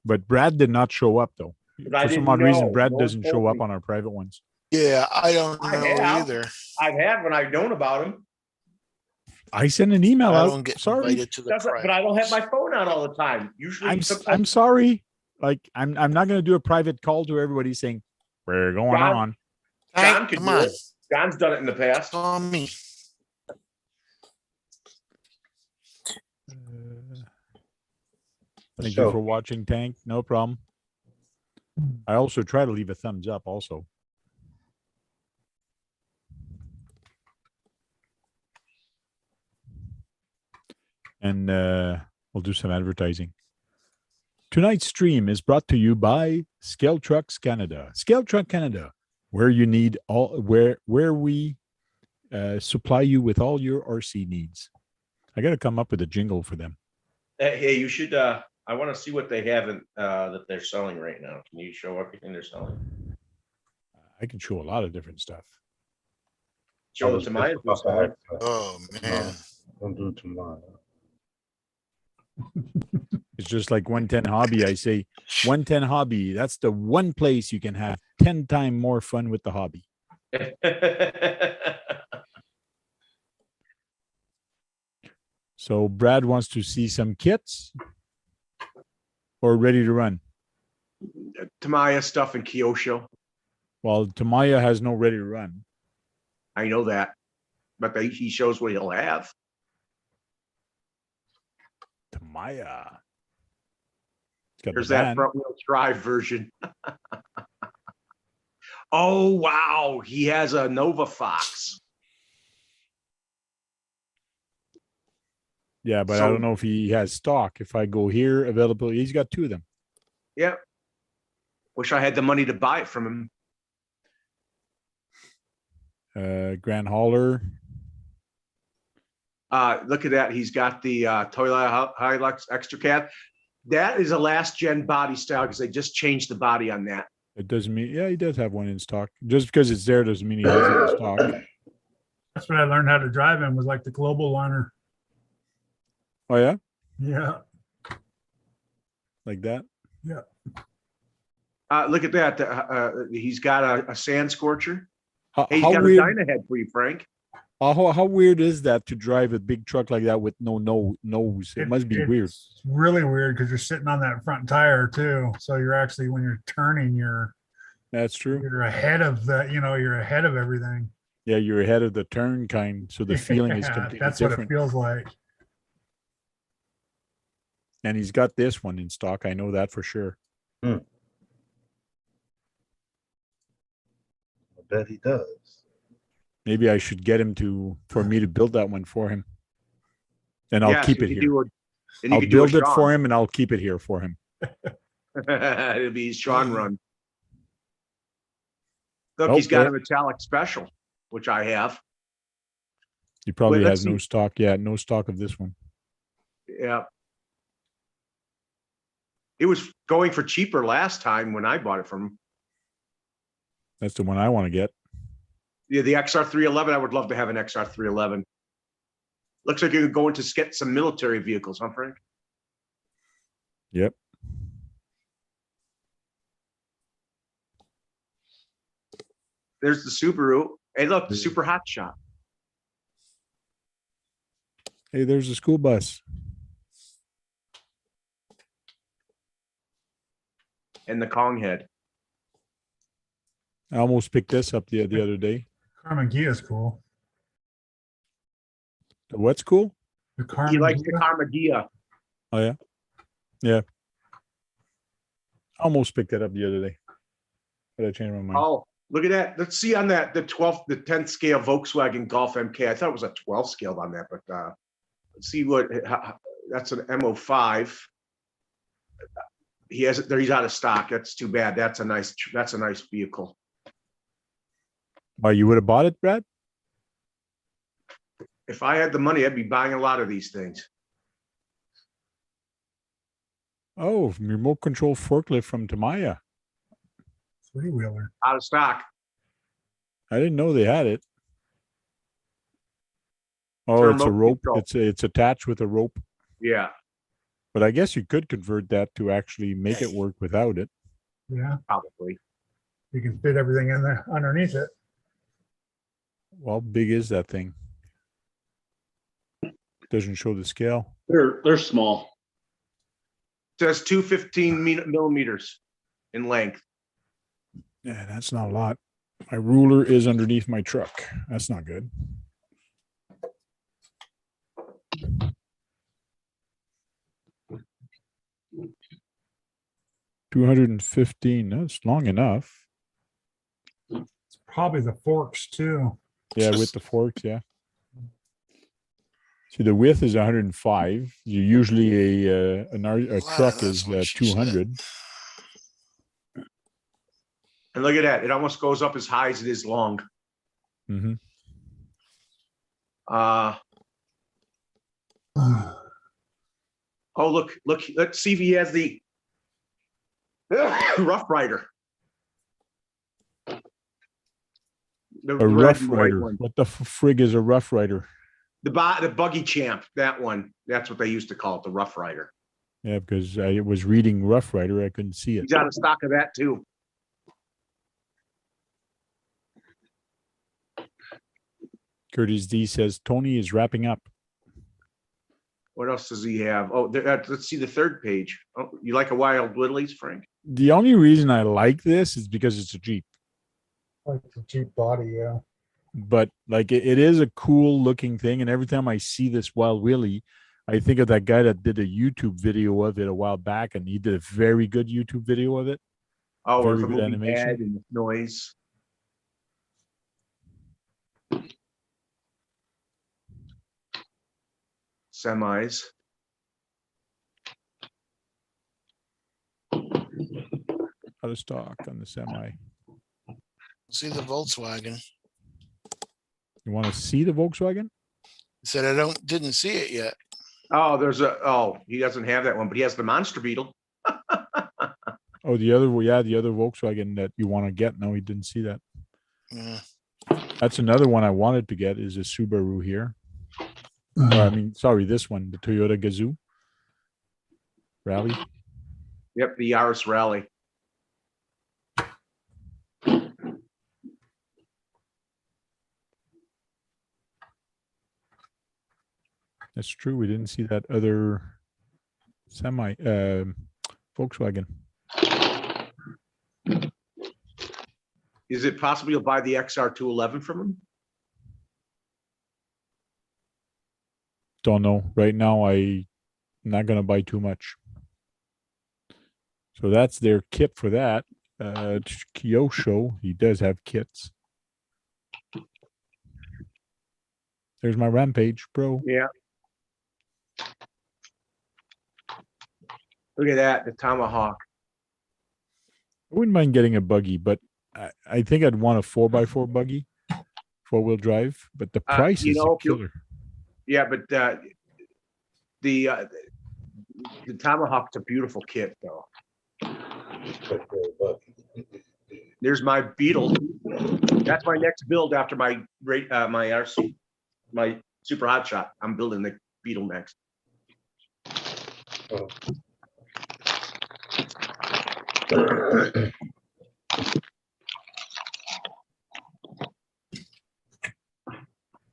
S1: But Brad did not show up though.
S8: But I
S1: For some
S8: didn't
S1: odd reason,
S8: know.
S1: Brad
S8: No one
S1: doesn't
S8: told
S1: show up
S8: me.
S1: on our private ones.
S4: Yeah, I don't
S8: I
S4: know
S8: have.
S4: either.
S8: I've had when I've known about him.
S1: I sent an email
S4: I
S1: out.
S4: don't get
S1: Sorry.
S4: invited to the
S8: But I don't have my phone out all the time. Usually,
S1: I'm sorry. Like I'm not gonna do a private call to everybody saying we're going
S8: John-
S1: on.
S8: John could
S4: Come
S8: do
S4: on.
S8: it. John's done it in the past.
S4: On me.
S1: Thank you for watching, Tank. No problem. I also try to leave a thumbs up also. And we'll do some advertising. Tonight's stream is brought to you by Scale Trucks Canada. Scale Truck Canada, where you need all where we supply you with all your RC needs. I got to come up with a jingle for them.
S8: Hey, you should. I want to see what they have that they're selling right now. Can you show everything they're selling?
S1: I can show a lot of different stuff.
S8: Show it to my.
S4: Oh man.
S2: Don't do tomorrow.
S1: It's just like 110 Hobby. I say 110 Hobby. That's the one place you can have 10 times more fun with the hobby. So Brad wants to see some kits or ready to run.
S5: TAMIYA stuff in Kyosho.
S1: Well, TAMIYA has no ready to run.
S5: I know that, but he shows what he'll have.
S1: TAMIYA.
S5: There's that front wheel drive version. Oh, wow. He has a Nova Fox.
S1: Yeah, but I don't know if he has stock. If I go here, available, he's got two of them.
S5: Yeah. Wish I had the money to buy it from him.
S1: Grand Hauler.
S5: Look at that. He's got the Toyota Hilux Extra Cab. That is a last gen body style because they just changed the body on that.
S1: It doesn't mean, yeah, he does have one in stock. Just because it's there doesn't mean he has it in stock.
S6: That's what I learned how to drive in, was like the global liner.
S1: Oh, yeah?
S6: Yeah.
S1: Like that?
S6: Yeah.
S5: Look at that. He's got a sand scorcher.
S1: How
S5: Hey, he's got
S1: weird,
S5: a Dynahead for you, Frank.
S1: how weird is that to drive a big truck like that with no nose? It must be weird.
S6: It's really weird because you're sitting on that front tire too. So you're actually, when you're turning,
S1: That's true.
S6: you're ahead of you're ahead of everything.
S1: Yeah, you're ahead of the turn kind. So the feeling is
S6: Yeah,
S1: completely
S6: that's
S1: different.
S6: what it feels like.
S1: And he's got this one in stock. I know that for sure.
S2: I bet he does.
S1: Maybe I should get him for me to build that one for him. And I'll keep it here. I'll build it for him and I'll keep it here for him.
S5: It'll be his Sean run. Look, he's got a metallic special, which I have.
S1: He probably
S5: let's
S1: has no stock. Yeah, no stock of this one.
S5: Yeah. It was going for cheaper last time when I bought it from him.
S1: That's the one I want to get.
S5: Yeah, the XR311, I would love to have an XR311. Looks like you could go into get some military vehicles, huh, Frank?
S1: Yep.
S5: There's the Subaru. Hey, look, the Super Hot Shot.
S1: Hey, there's a school bus.
S5: And the Kong head.
S1: I almost picked this up the other day.
S6: Carmagia is cool.
S1: The what's cool?
S6: The
S5: He likes the
S6: Carmagia.
S5: Carmagia.
S1: Oh yeah, yeah. Almost picked that up the other day, but I changed my mind.
S5: Oh, look at that. Let's see on that, the 10th scale Volkswagen Golf MK. I thought it was a 12 scale on that, but let's see what, that's an M05. He has it there. He's out of stock. That's too bad. That's a nice vehicle.
S1: Oh, you would have bought it, Brad?
S5: If I had the money, I'd be buying a lot of these things.
S1: Oh, remote control forklift from TAMIYA.
S6: Three-wheeler.
S5: Out of stock.
S1: I didn't know they had it. Oh, it's a
S5: remote
S1: rope.
S5: control.
S1: It's attached with a rope.
S5: Yeah,
S1: But I guess you could convert that to actually make it work without it.
S6: Yeah,
S5: probably.
S6: you can fit everything in there underneath it.
S1: Well, how big is that thing? Doesn't show the scale.
S9: They're small.
S5: Says 215 millimeters in length.
S1: Yeah, that's not a lot. My ruler is underneath my truck. That's not good. $215. That's long enough.
S6: It's probably the forks too.
S1: Yeah, with the forks, yeah. See, the width is 105. Usually a truck is 200.
S5: And look at that. It almost goes up as high as it is long.
S1: Mm-hmm.
S5: Oh, look, let's see if he has the Rough Rider. The
S1: A
S5: red
S1: Rough
S5: and white
S1: Rider.
S5: one.
S1: What the frig is a Rough Rider?
S5: The Buggy Champ, that one. That's what they used to call it, the Rough Rider.
S1: Yeah, because I was reading Rough Rider. I couldn't see it.
S5: He's out of stock of that too.
S1: Curtis D says Tony is wrapping up.
S5: What else does he have? Oh, let's see the third page. Oh, you like a Wild Willys, Frank?
S1: The only reason I like this is because it's a Jeep.
S6: Like the Jeep body, yeah.
S1: But like it is a cool looking thing. And every time I see this Wild Willie, I think of that guy that did a YouTube video of it a while back, and he did a very good YouTube video of it.
S5: Oh,
S1: Very
S5: with the
S1: good
S5: moving
S1: animation.
S5: head and the noise. Semis.
S1: Out of stock on the semi.
S4: See the Volkswagen.
S1: You want to see the Volkswagen?
S4: He said I didn't see it yet.
S5: Oh, he doesn't have that one, but he has the Monster Beetle.
S1: Oh, the other Volkswagen that you want to get. No, he didn't see that.
S4: Yeah.
S1: That's another one I wanted to get is a Subaru here. Sorry, this one, the Toyota Gazoo Rally.
S5: Yep, the Yaris Rally.
S1: That's true. We didn't see that other Volkswagen.
S5: Is it possible you'll buy the XR211 from him?
S1: Don't know. Right now, I'm not going to buy too much. So that's their kit for that. Kyosho, he does have kits. There's my Rampage Pro.
S5: Yeah. Look at that, the Tomahawk.
S1: I wouldn't mind getting a buggy, but I think I'd want a 4x4 buggy, 4-wheel drive. But the price is a killer.
S5: Yeah, but the Tomahawk's a beautiful kit, though. There's my Beetle. That's my next build after my my RC, my Super Hot Shot. I'm building the Beetle next.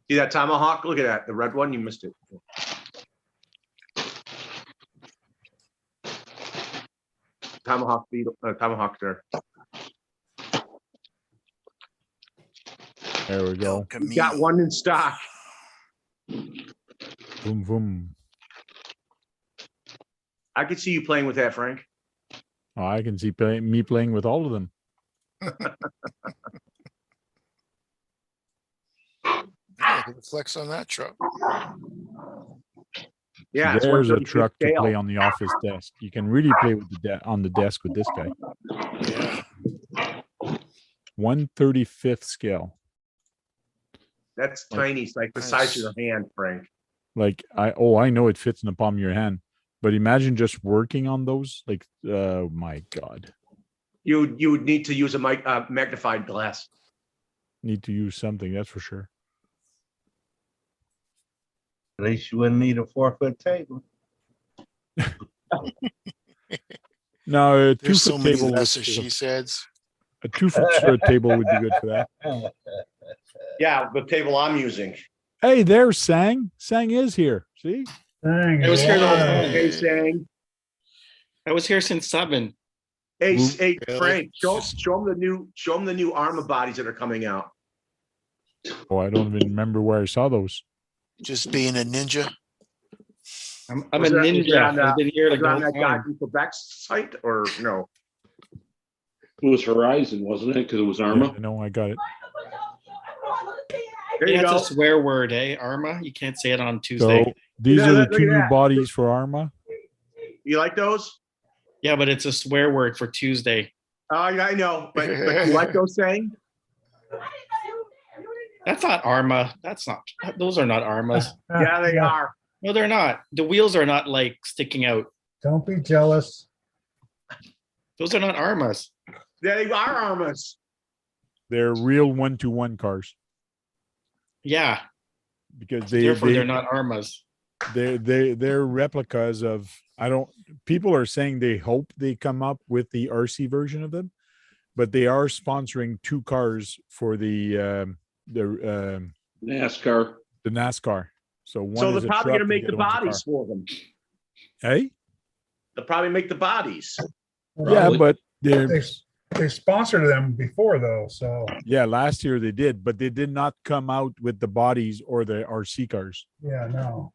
S5: See that Tomahawk? Look at that. The red one, you missed it. Tomahawk Beetle, Tomahawk there.
S1: There we go.
S5: We got one in stock.
S1: Boom, boom.
S5: I could see you playing with that, Frank.
S1: Oh, I can see me playing with all of them.
S4: Yeah, get a flex on that truck.
S5: Yeah,
S1: So
S5: it's
S1: there's a
S5: 135th
S1: truck to
S5: scale.
S1: play on the office desk. You can really play with the on the desk with this guy.
S4: Yeah.
S1: 135th scale.
S5: That's tiny. It's like the size of your hand, Frank.
S1: Like I know it fits in the palm of your hand, but imagine just working on those. Like, oh my God.
S5: You would need to use a magnified glass.
S1: Need to use something, that's for sure.
S2: At least you wouldn't need a 4-foot table.
S1: No, a
S4: There's
S1: 2
S4: so
S1: foot
S4: many
S1: table.
S4: lesser she says.
S1: A 2 foot table would be good for that.
S5: Yeah, the table I'm using.
S1: Hey, there's Sang. Sang is here. See?
S6: Dang,
S11: I was here the whole
S6: yeah.
S11: time.
S5: Hey, Sang.
S11: I was here since 7.
S5: Hey,
S1: Ooh.
S5: hey,
S4: Really?
S5: Frank. Show them the new Arma bodies that are coming out.
S1: Oh, I don't even remember where I saw those.
S4: Just being a ninja.
S11: I'm a
S5: Was that
S11: ninja.
S5: on,
S11: I've been here
S5: Was
S11: like
S5: it
S11: the
S5: on
S11: whole
S5: that guy
S11: time.
S5: from Quebec's site or no?
S9: It was Horizon, wasn't it? Because it was Arma.
S1: Yeah, no, I got it.
S5: There you
S11: Yeah,
S5: go.
S11: it's a swear word, eh? Arma. You can't say it on Tuesday.
S1: So these
S5: Yeah,
S1: are the
S5: look at
S1: 2 new
S5: that.
S1: bodies for Arma.
S5: You like those?
S11: Yeah, but it's a swear word for Tuesday.
S5: Oh, yeah, I know. But you like those saying?
S11: That's not Arma. That's not. Those are not Armas.
S5: Yeah, they are.
S11: No, they're not. The wheels are not like sticking out.
S6: Don't be jealous.
S11: Those are not Armas.
S5: They are Armas.
S1: They're real 1-to-1 cars
S11: Yeah.
S1: because
S11: Therefore, they're not Armas.
S1: they're replicas of. People are saying they hope they come up with the RC version of them, but they are sponsoring 2 cars for the
S9: NASCAR.
S1: NASCAR. So one
S5: So
S1: is
S5: they're
S1: a
S5: probably
S1: truck
S5: going to
S1: and
S5: make the
S1: other one's a
S5: bodies
S1: car.
S5: for them.
S1: Hey,
S5: They'll probably make the bodies.
S1: yeah,
S9: Probably.
S1: but they're
S6: They sponsored them before though, so
S1: yeah. Last year they did, but they did not come out with the bodies or the RC cars.
S6: yeah, no.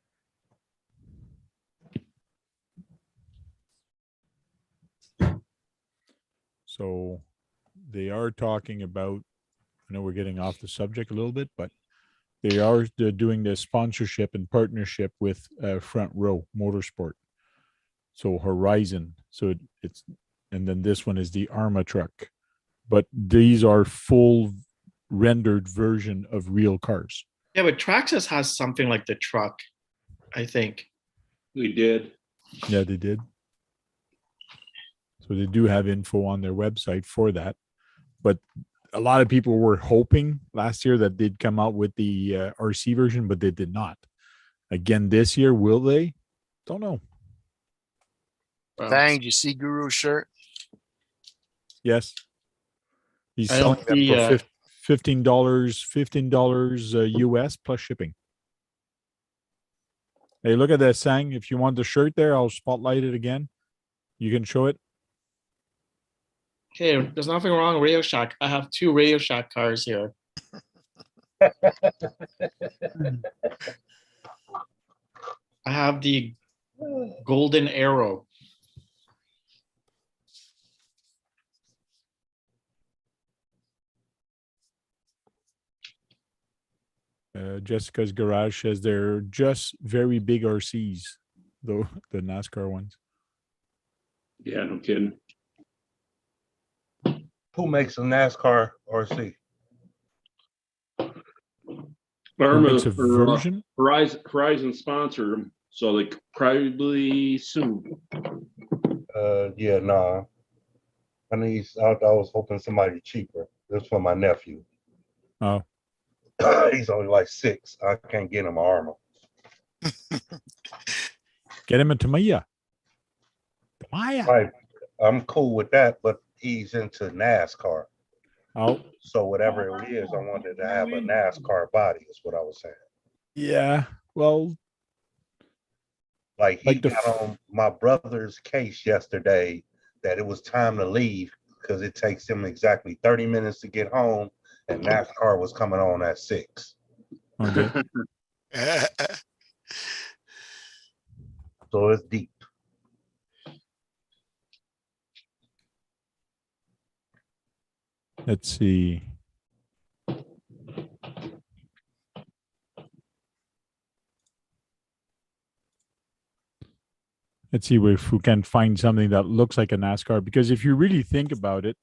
S1: So they are talking about. I know we're getting off the subject a little bit, but they're doing the sponsorship and partnership with Front Row Motorsport. So Horizon. So it's and then this one is the Arma truck, but these are full rendered version of real cars.
S11: Yeah, but Traxxas has something like the truck, I think.
S9: We did.
S1: Yeah, they did. So they do have info on their website for that, but a lot of people were hoping last year that they'd come out with the RC version, but they did not. Again, this year, will they? Don't know.
S4: Dang, did you see Guru's shirt?
S1: Yes. He's
S11: I
S1: selling
S11: don't
S1: them
S11: see,
S1: for $15 US plus shipping. Hey, look at that, Sang. If you want the shirt there, I'll spotlight it again. You can show it.
S11: Okay, there's nothing wrong with Radio Shack. I have 2 Radio Shack cars here. I have the Golden Arrow.
S1: Jessica's Garage says they're just very big RCs, though the NASCAR ones.
S9: Yeah, no kidding.
S2: Who makes a NASCAR RC?
S9: Arma
S1: makes a
S9: or,
S1: version?
S9: Horizon sponsored them, so they probably soon.
S2: Yeah, nah. I was hoping somebody cheaper. This for my nephew.
S1: Oh,
S2: He's only like 6. I can't get him an Armour.
S1: get him a TAMIYA. TAMIYA.
S2: Right. I'm cool with that, but he's into NASCAR.
S1: Oh,
S2: So whatever it is, I wanted to have a NASCAR body, is what I was saying.
S1: yeah. Well,
S2: Like he
S1: Like the
S2: got on my brother's case yesterday that it was time to leave because it takes him exactly 30 minutes to get home, and NASCAR was coming on at 6.
S1: okay.
S2: So it's deep.
S1: Let's see. Let's see if we can find something that looks like a NASCAR. Because if you really think about it,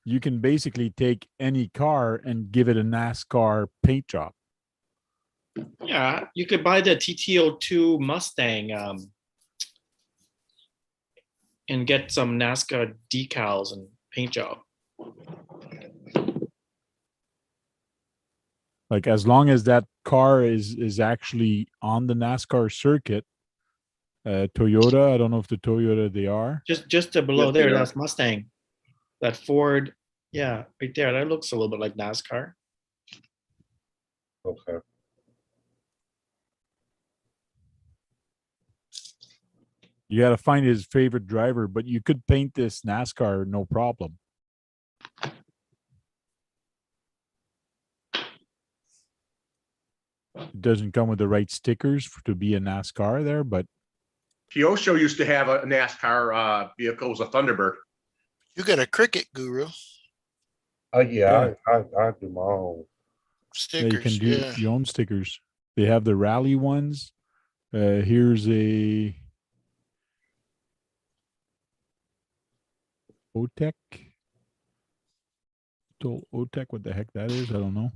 S1: you can basically take any car and give it a NASCAR paint job.
S12: Yeah, you could buy the TT02 Mustang and get some NASCAR decals and paint job.
S1: Like as long as that car is actually on the NASCAR circuit, Toyota, I don't know if the Toyota they are.
S12: Just below
S9: Yes,
S12: there,
S9: they are.
S12: that's Mustang. That Ford, yeah, right there. That looks a little bit like NASCAR.
S2: Okay.
S1: You got to find his favorite driver, but you could paint this NASCAR no problem. It doesn't come with the right stickers to be a NASCAR there, but
S5: Kyosho used to have a NASCAR vehicle, it was a Thunderbird.
S4: You got a cricket guru.
S2: Oh yeah,
S1: Yeah.
S2: I do my own.
S1: yeah, you
S4: Stickers,
S1: can do
S4: yeah.
S1: your own stickers. They have the rally ones. Here's a OTEC. OTEC, what the heck that is, I don't know.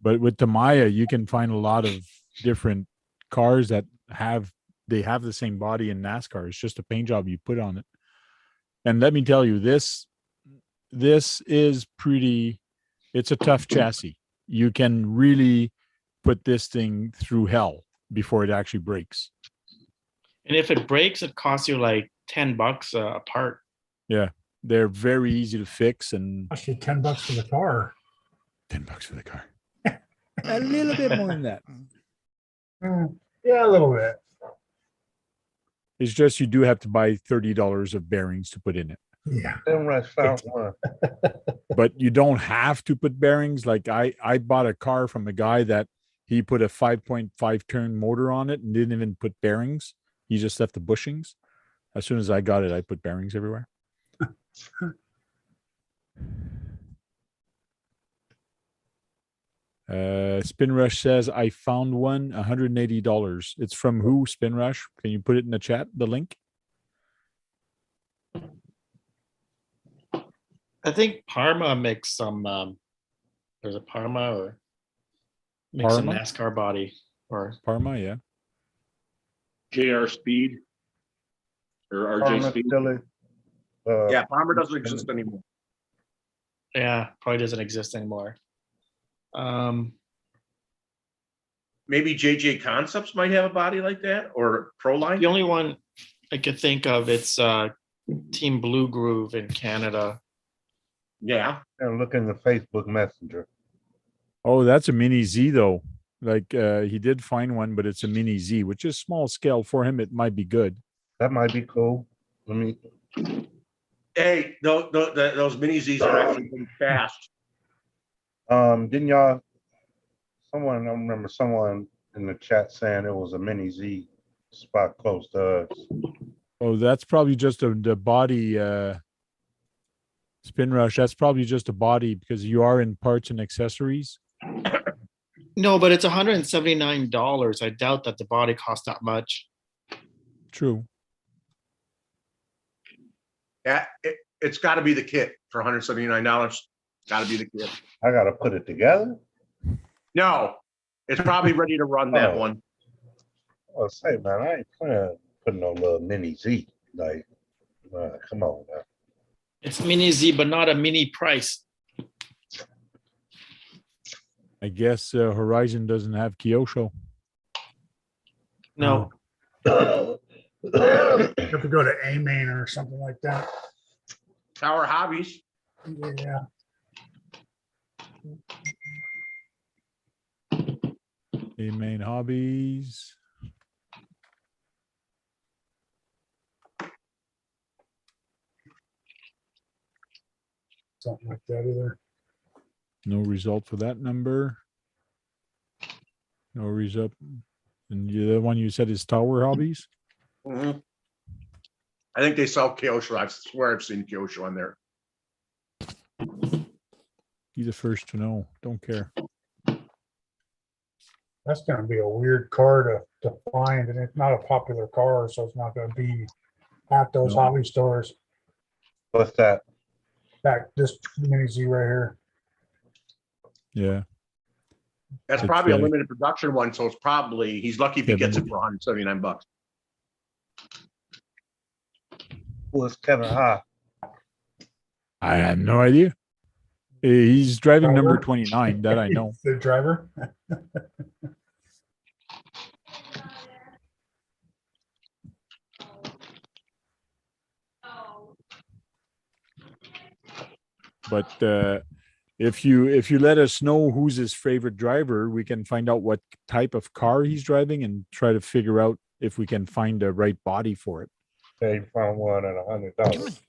S1: But with TAMIYA, you can find a lot of different cars that have the same body in NASCAR. It's just a paint job you put on it. And let me tell you, this is pretty. It's a tough chassis. You can really put this thing through hell before it actually breaks.
S12: And if it breaks, it costs you like $10 a part.
S1: Yeah, they're very easy to fix, and
S6: Actually, $10 for the car.
S1: $10 for the car. A little bit more than that.
S6: Yeah, a little bit.
S1: It's just you do have to buy $30 of bearings to put in it.
S6: Yeah.
S2: Then I found one.
S1: But you don't have to put bearings. Like I bought a car from a guy that he put a 5.5 turn motor on it and didn't even put bearings. He just left the bushings. As soon as I got it, I put bearings everywhere. Spin Rush says I found one, $180. It's from who? Spin Rush. Can you put it in the chat? The link.
S12: I think Parma makes some. There's a Parma or makes
S1: Parma?
S12: a NASCAR body or
S1: Parma, yeah.
S9: JR Speed or RJ
S2: Farmer
S9: Speed.
S2: still is,
S5: Yeah, Palmer doesn't exist anymore.
S12: yeah, probably doesn't exist anymore.
S5: Maybe JJ Concepts might have a body like that, or Proline.
S12: The only one I could think of, it's Team Blue Groove in Canada.
S5: Yeah.
S2: and look in the Facebook Messenger.
S1: Oh, that's a mini Z though. Like he did find one, but it's a mini Z, which is small scale for him. It might be good.
S2: That might be cool. Let me.
S5: Hey, those mini Zs are actually pretty fast.
S2: Didn't y'all? I remember someone in the chat saying it was a mini Z spot close to us.
S1: Oh, that's probably just the body. Spin Rush. That's probably just a body because you are in parts and accessories.
S12: No, but it's $179. I doubt that the body costs that much.
S1: True.
S5: Yeah, it's got to be the kit for $179. Got to be the kit.
S2: I gotta put it together.
S5: No, it's probably ready to run that
S2: Oh.
S5: one.
S2: I'll say, man, I ain't putting no little mini Z. Like, come on, man.
S12: It's mini Z, but not a mini price.
S1: I guess Horizon doesn't have Kyosho.
S12: No,
S6: You have to go to A main or something like that.
S5: Tower Hobbies.
S6: Yeah.
S1: A main hobbies.
S6: Something like that either.
S1: No result for that number. No result. And the other one you said is Tower Hobbies?
S5: Mhm. I think they sell Kyosho. I swear I've seen Kyosho on there.
S1: Be the first to know. Don't care.
S6: That's gonna be a weird car to find, and it's not a popular car, so it's not gonna be at those
S1: No.
S6: hobby stores.
S2: What's that?
S6: Back this mini Z right here.
S1: Yeah.
S5: That's
S1: It's,
S5: probably a limited production one, so it's probably, he's lucky if he gets it
S1: Kevin.
S5: for 179 bucks.
S2: Who is Kevin Ha?
S1: I have no idea. He's driving number
S6: Driver.
S1: 29, that I know.
S6: The driver.
S1: But if you let us know who's his favorite driver, we can find out what type of car he's driving and try to figure out if we can find the right body for it.
S2: They found one at $100.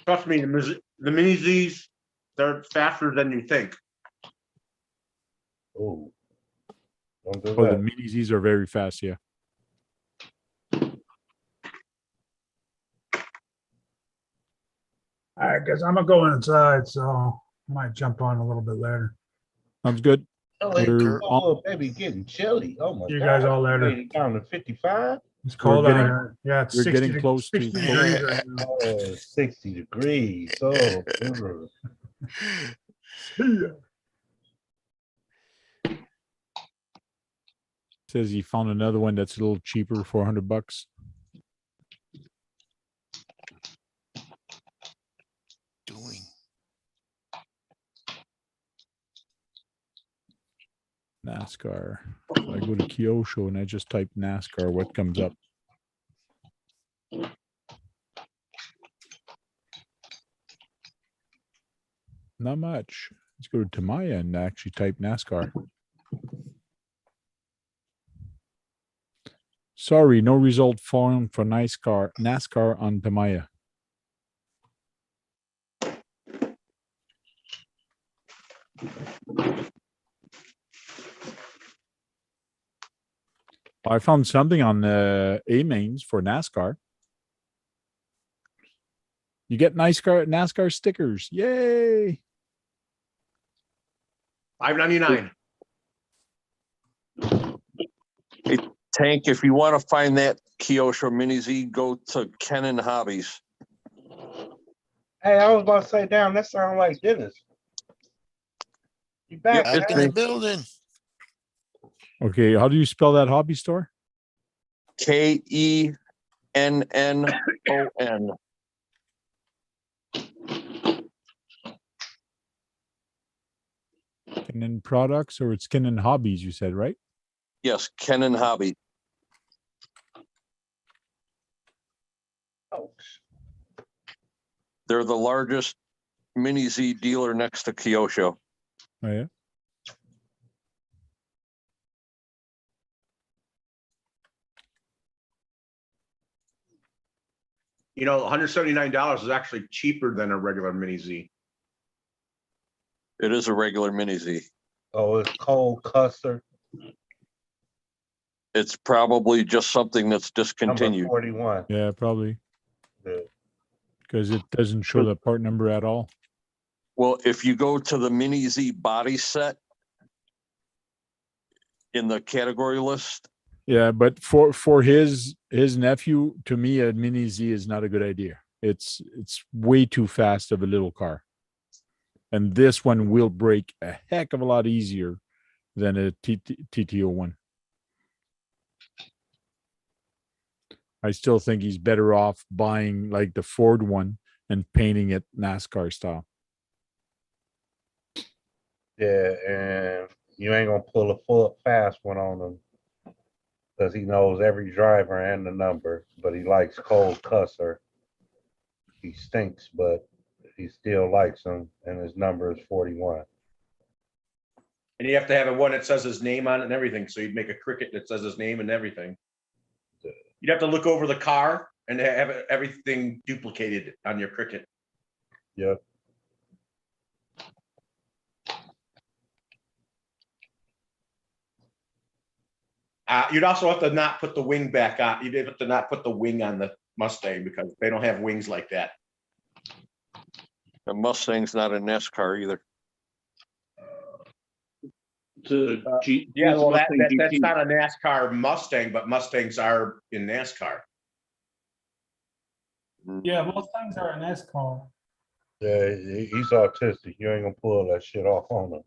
S5: Trust me, the mini Zs, they're faster than you think.
S2: Oh, don't do
S1: Oh, the
S2: that.
S1: mini Zs are very fast, yeah.
S6: All right, guys, I'm gonna go inside, so I might jump on a little bit later.
S1: Sounds good.
S2: Oh,
S1: We're
S2: baby, getting chilly. Oh my God.
S6: You guys all later.
S2: Made it down to 55.
S6: It's cold out
S1: getting-
S6: here. Yeah, it's
S1: we're
S6: 60
S1: getting close to
S6: 60
S1: close.
S6: degrees right now.
S2: Oh, 60 degrees. Oh, ugh.
S1: Says he found another one that's a little cheaper, 400 bucks.
S4: Doing.
S1: NASCAR. So I go to Kyosho and I just type NASCAR, what comes up? Not much. Let's go to TAMIYA and actually type NASCAR. Sorry, no result found for NASCAR on TAMIYA. I found something on A mains for NASCAR. You get NASCAR stickers. Yay.
S5: $5.99.
S3: Hey, Tank, if you want to find that Kyosho Mini Z, go to Kenan Hobbies.
S2: Hey, I was about to say, damn, that sounds like Dennis. You back,
S3: Yep,
S4: Back in
S2: man?
S4: the building.
S1: Okay, how do you spell that hobby store?
S3: KENNON.
S1: Kenan Products or it's Kenan Hobbies, you said, right?
S3: Yes, Kenan Hobby.
S2: Oh,
S3: They're the largest Mini Z dealer next to Kyosho.
S1: Oh, yeah.
S5: You know, $179 is actually cheaper than a regular mini Z.
S3: It is a regular Mini Z.
S2: oh, it's Cole Custer,
S3: It's probably just something that's
S2: number
S3: discontinued.
S2: 41.
S1: Yeah, probably.
S2: The-
S1: Because it doesn't show the part number at all.
S3: Well, if you go to the Mini Z body set in the category list,
S1: Yeah, but for his nephew, to me, a Mini Z is not a good idea. It's way too fast of a little car. And this one will break a heck of a lot easier than a TTO one. I still think he's better off buying like the Ford one and painting it NASCAR style.
S2: Yeah, and you ain't gonna pull a full fast one on him because he knows every driver and the number, but he likes cold cusser. He stinks, but he still likes him, and his number is 41.
S8: And you have to have a one that says his name on it and everything. So you'd make a cricket that says his name and everything. You'd have to look over the car and have everything duplicated on your cricket.
S2: Yep.
S8: You'd also have to not put the wing back on. You'd have to not put the wing on the Mustang because they don't have wings like that.
S3: The Mustang's not a NASCAR either.
S8: Yeah, well, that's not a NASCAR Mustang, but Mustangs are in NASCAR.
S11: Yeah, Mustangs are an NASCAR.
S2: Yeah, he's autistic. You ain't gonna pull that shit off on him.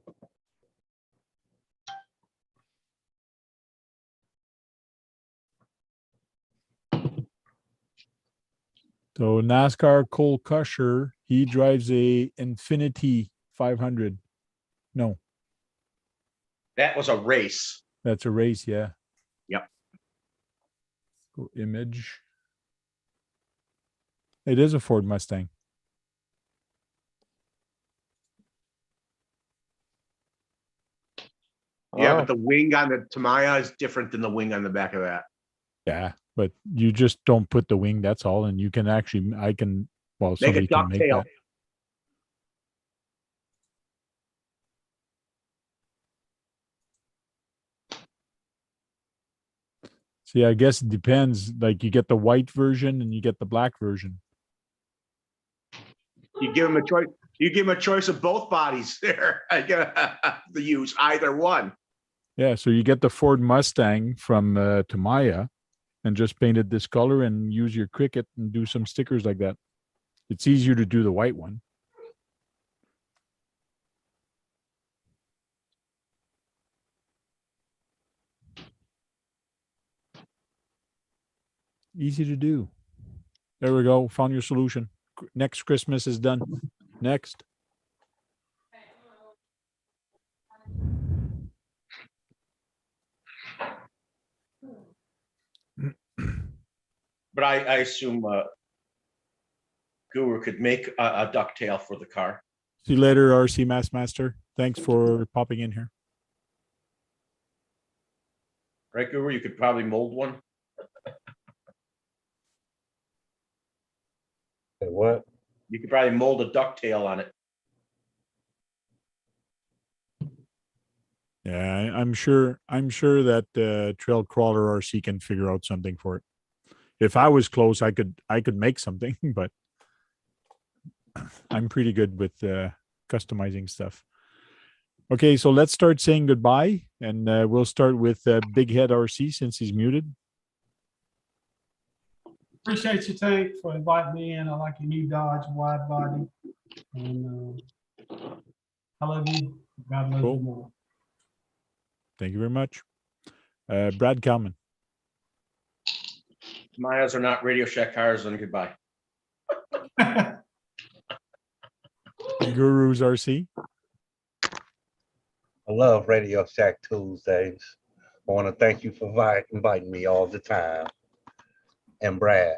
S1: So NASCAR Cole Kusher, he drives a Infinity 500. No,
S8: That was a race.
S1: that's a race. Yeah.
S8: Yep.
S1: Go image. It is a Ford Mustang.
S5: Yeah, but the wing on the TAMIYA is different than the wing on the back of that.
S1: Yeah, but you just don't put the wing. That's all, and you can actually, well,
S5: Make
S1: somebody
S5: a
S1: can make
S5: ducktail.
S1: that. See, I guess it depends. Like you get the white version and you get the black version.
S5: You give him a choice. You give him a choice of both bodies there. I get to use either one.
S1: Yeah, so you get the Ford Mustang from TAMIYA and just paint it this color and use your Cricut and do some stickers like that. It's easier to do the white one. Easy to do. There we go. Found your solution. Next Christmas is done. Next.
S8: But I assume Guru could make a ducktail for the car.
S1: See you later, RC Master. Thanks for popping in here.
S8: Right, Guru? You could probably mold one.
S2: What?
S8: You could probably mold a ducktail on it.
S1: Yeah, I'm sure that Trail Crawler RC can figure out something for it. If I was close, I could make something, but I'm pretty good with customizing stuff. Okay, so let's start saying goodbye, and we'll start with Big Head RC since he's muted.
S11: Appreciate you, Tank, for inviting me in. I like your new Dodge wide body. And I love you. God love
S1: Cool.
S11: you more.
S1: Thank you very much. Brad Kalman.
S8: Mayas are not Radio Shack cars, and goodbye.
S1: Gurus RC.
S2: I love Radio Shack Tuesdays. I want to thank you for inviting me all the time. And Brad,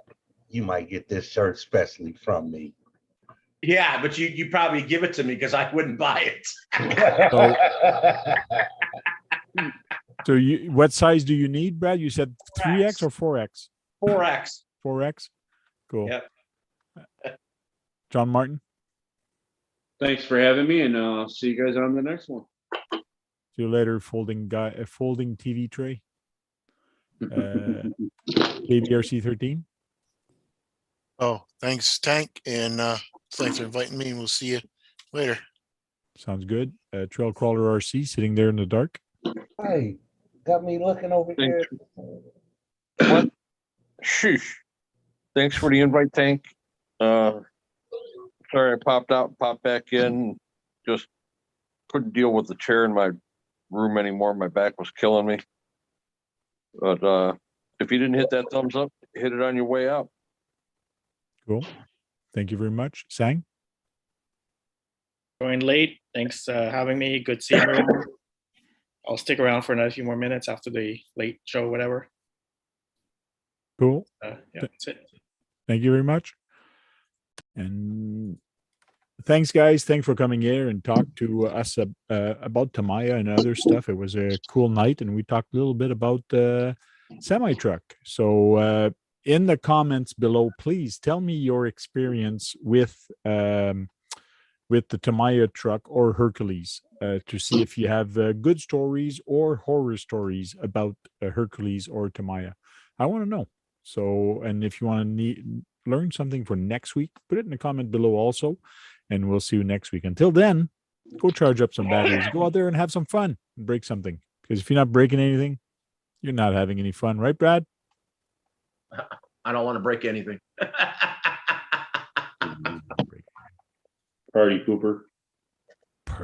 S2: you might get this shirt specially from me.
S8: Yeah, but you probably give it to me because I wouldn't buy it.
S1: So you, what size do you need, Brad? You said 3X or 4X?
S8: 4X.
S1: 4X. Cool.
S8: Yep.
S1: John Martin.
S9: Thanks for having me, and I'll see you guys on the next one.
S1: See you later, folding TV tray. KBRC 13.
S4: Oh, thanks, Tank, and thanks for inviting me, and we'll see you later.
S1: Sounds good. Trail Crawler RC sitting there in the dark.
S2: Hey, got me looking over here.
S3: What? Sheesh. Thanks for the invite, Tank. Sorry I popped out, popped back in. Just couldn't deal with the chair in my room anymore. My back was killing me. But if you didn't hit that thumbs up, hit it on your way up.
S1: Cool. Thank you very much. Sang?
S13: Going late. Thanks having me. Good seeing everyone. I'll stick around for another few more minutes after the late show, whatever.
S1: Cool.
S13: Yeah, that's it.
S1: Thank you very much. And thanks, guys. Thanks for coming here and talk to us about TAMIYA and other stuff. It was a cool night, and we talked a little bit about semi-truck. So in the comments below, please tell me your experience with the TAMIYA truck or Hercules to see if you have good stories or horror stories about Hercules or TAMIYA. I want to know. So, and if you want to learn something for next week, put it in the comment below also, and we'll see you next week. Until then, go charge up some batteries. Go out there and have some fun and break something. Because if you're not breaking anything, you're not having any fun, right, Brad?
S5: I don't want to break anything.
S9: Party pooper.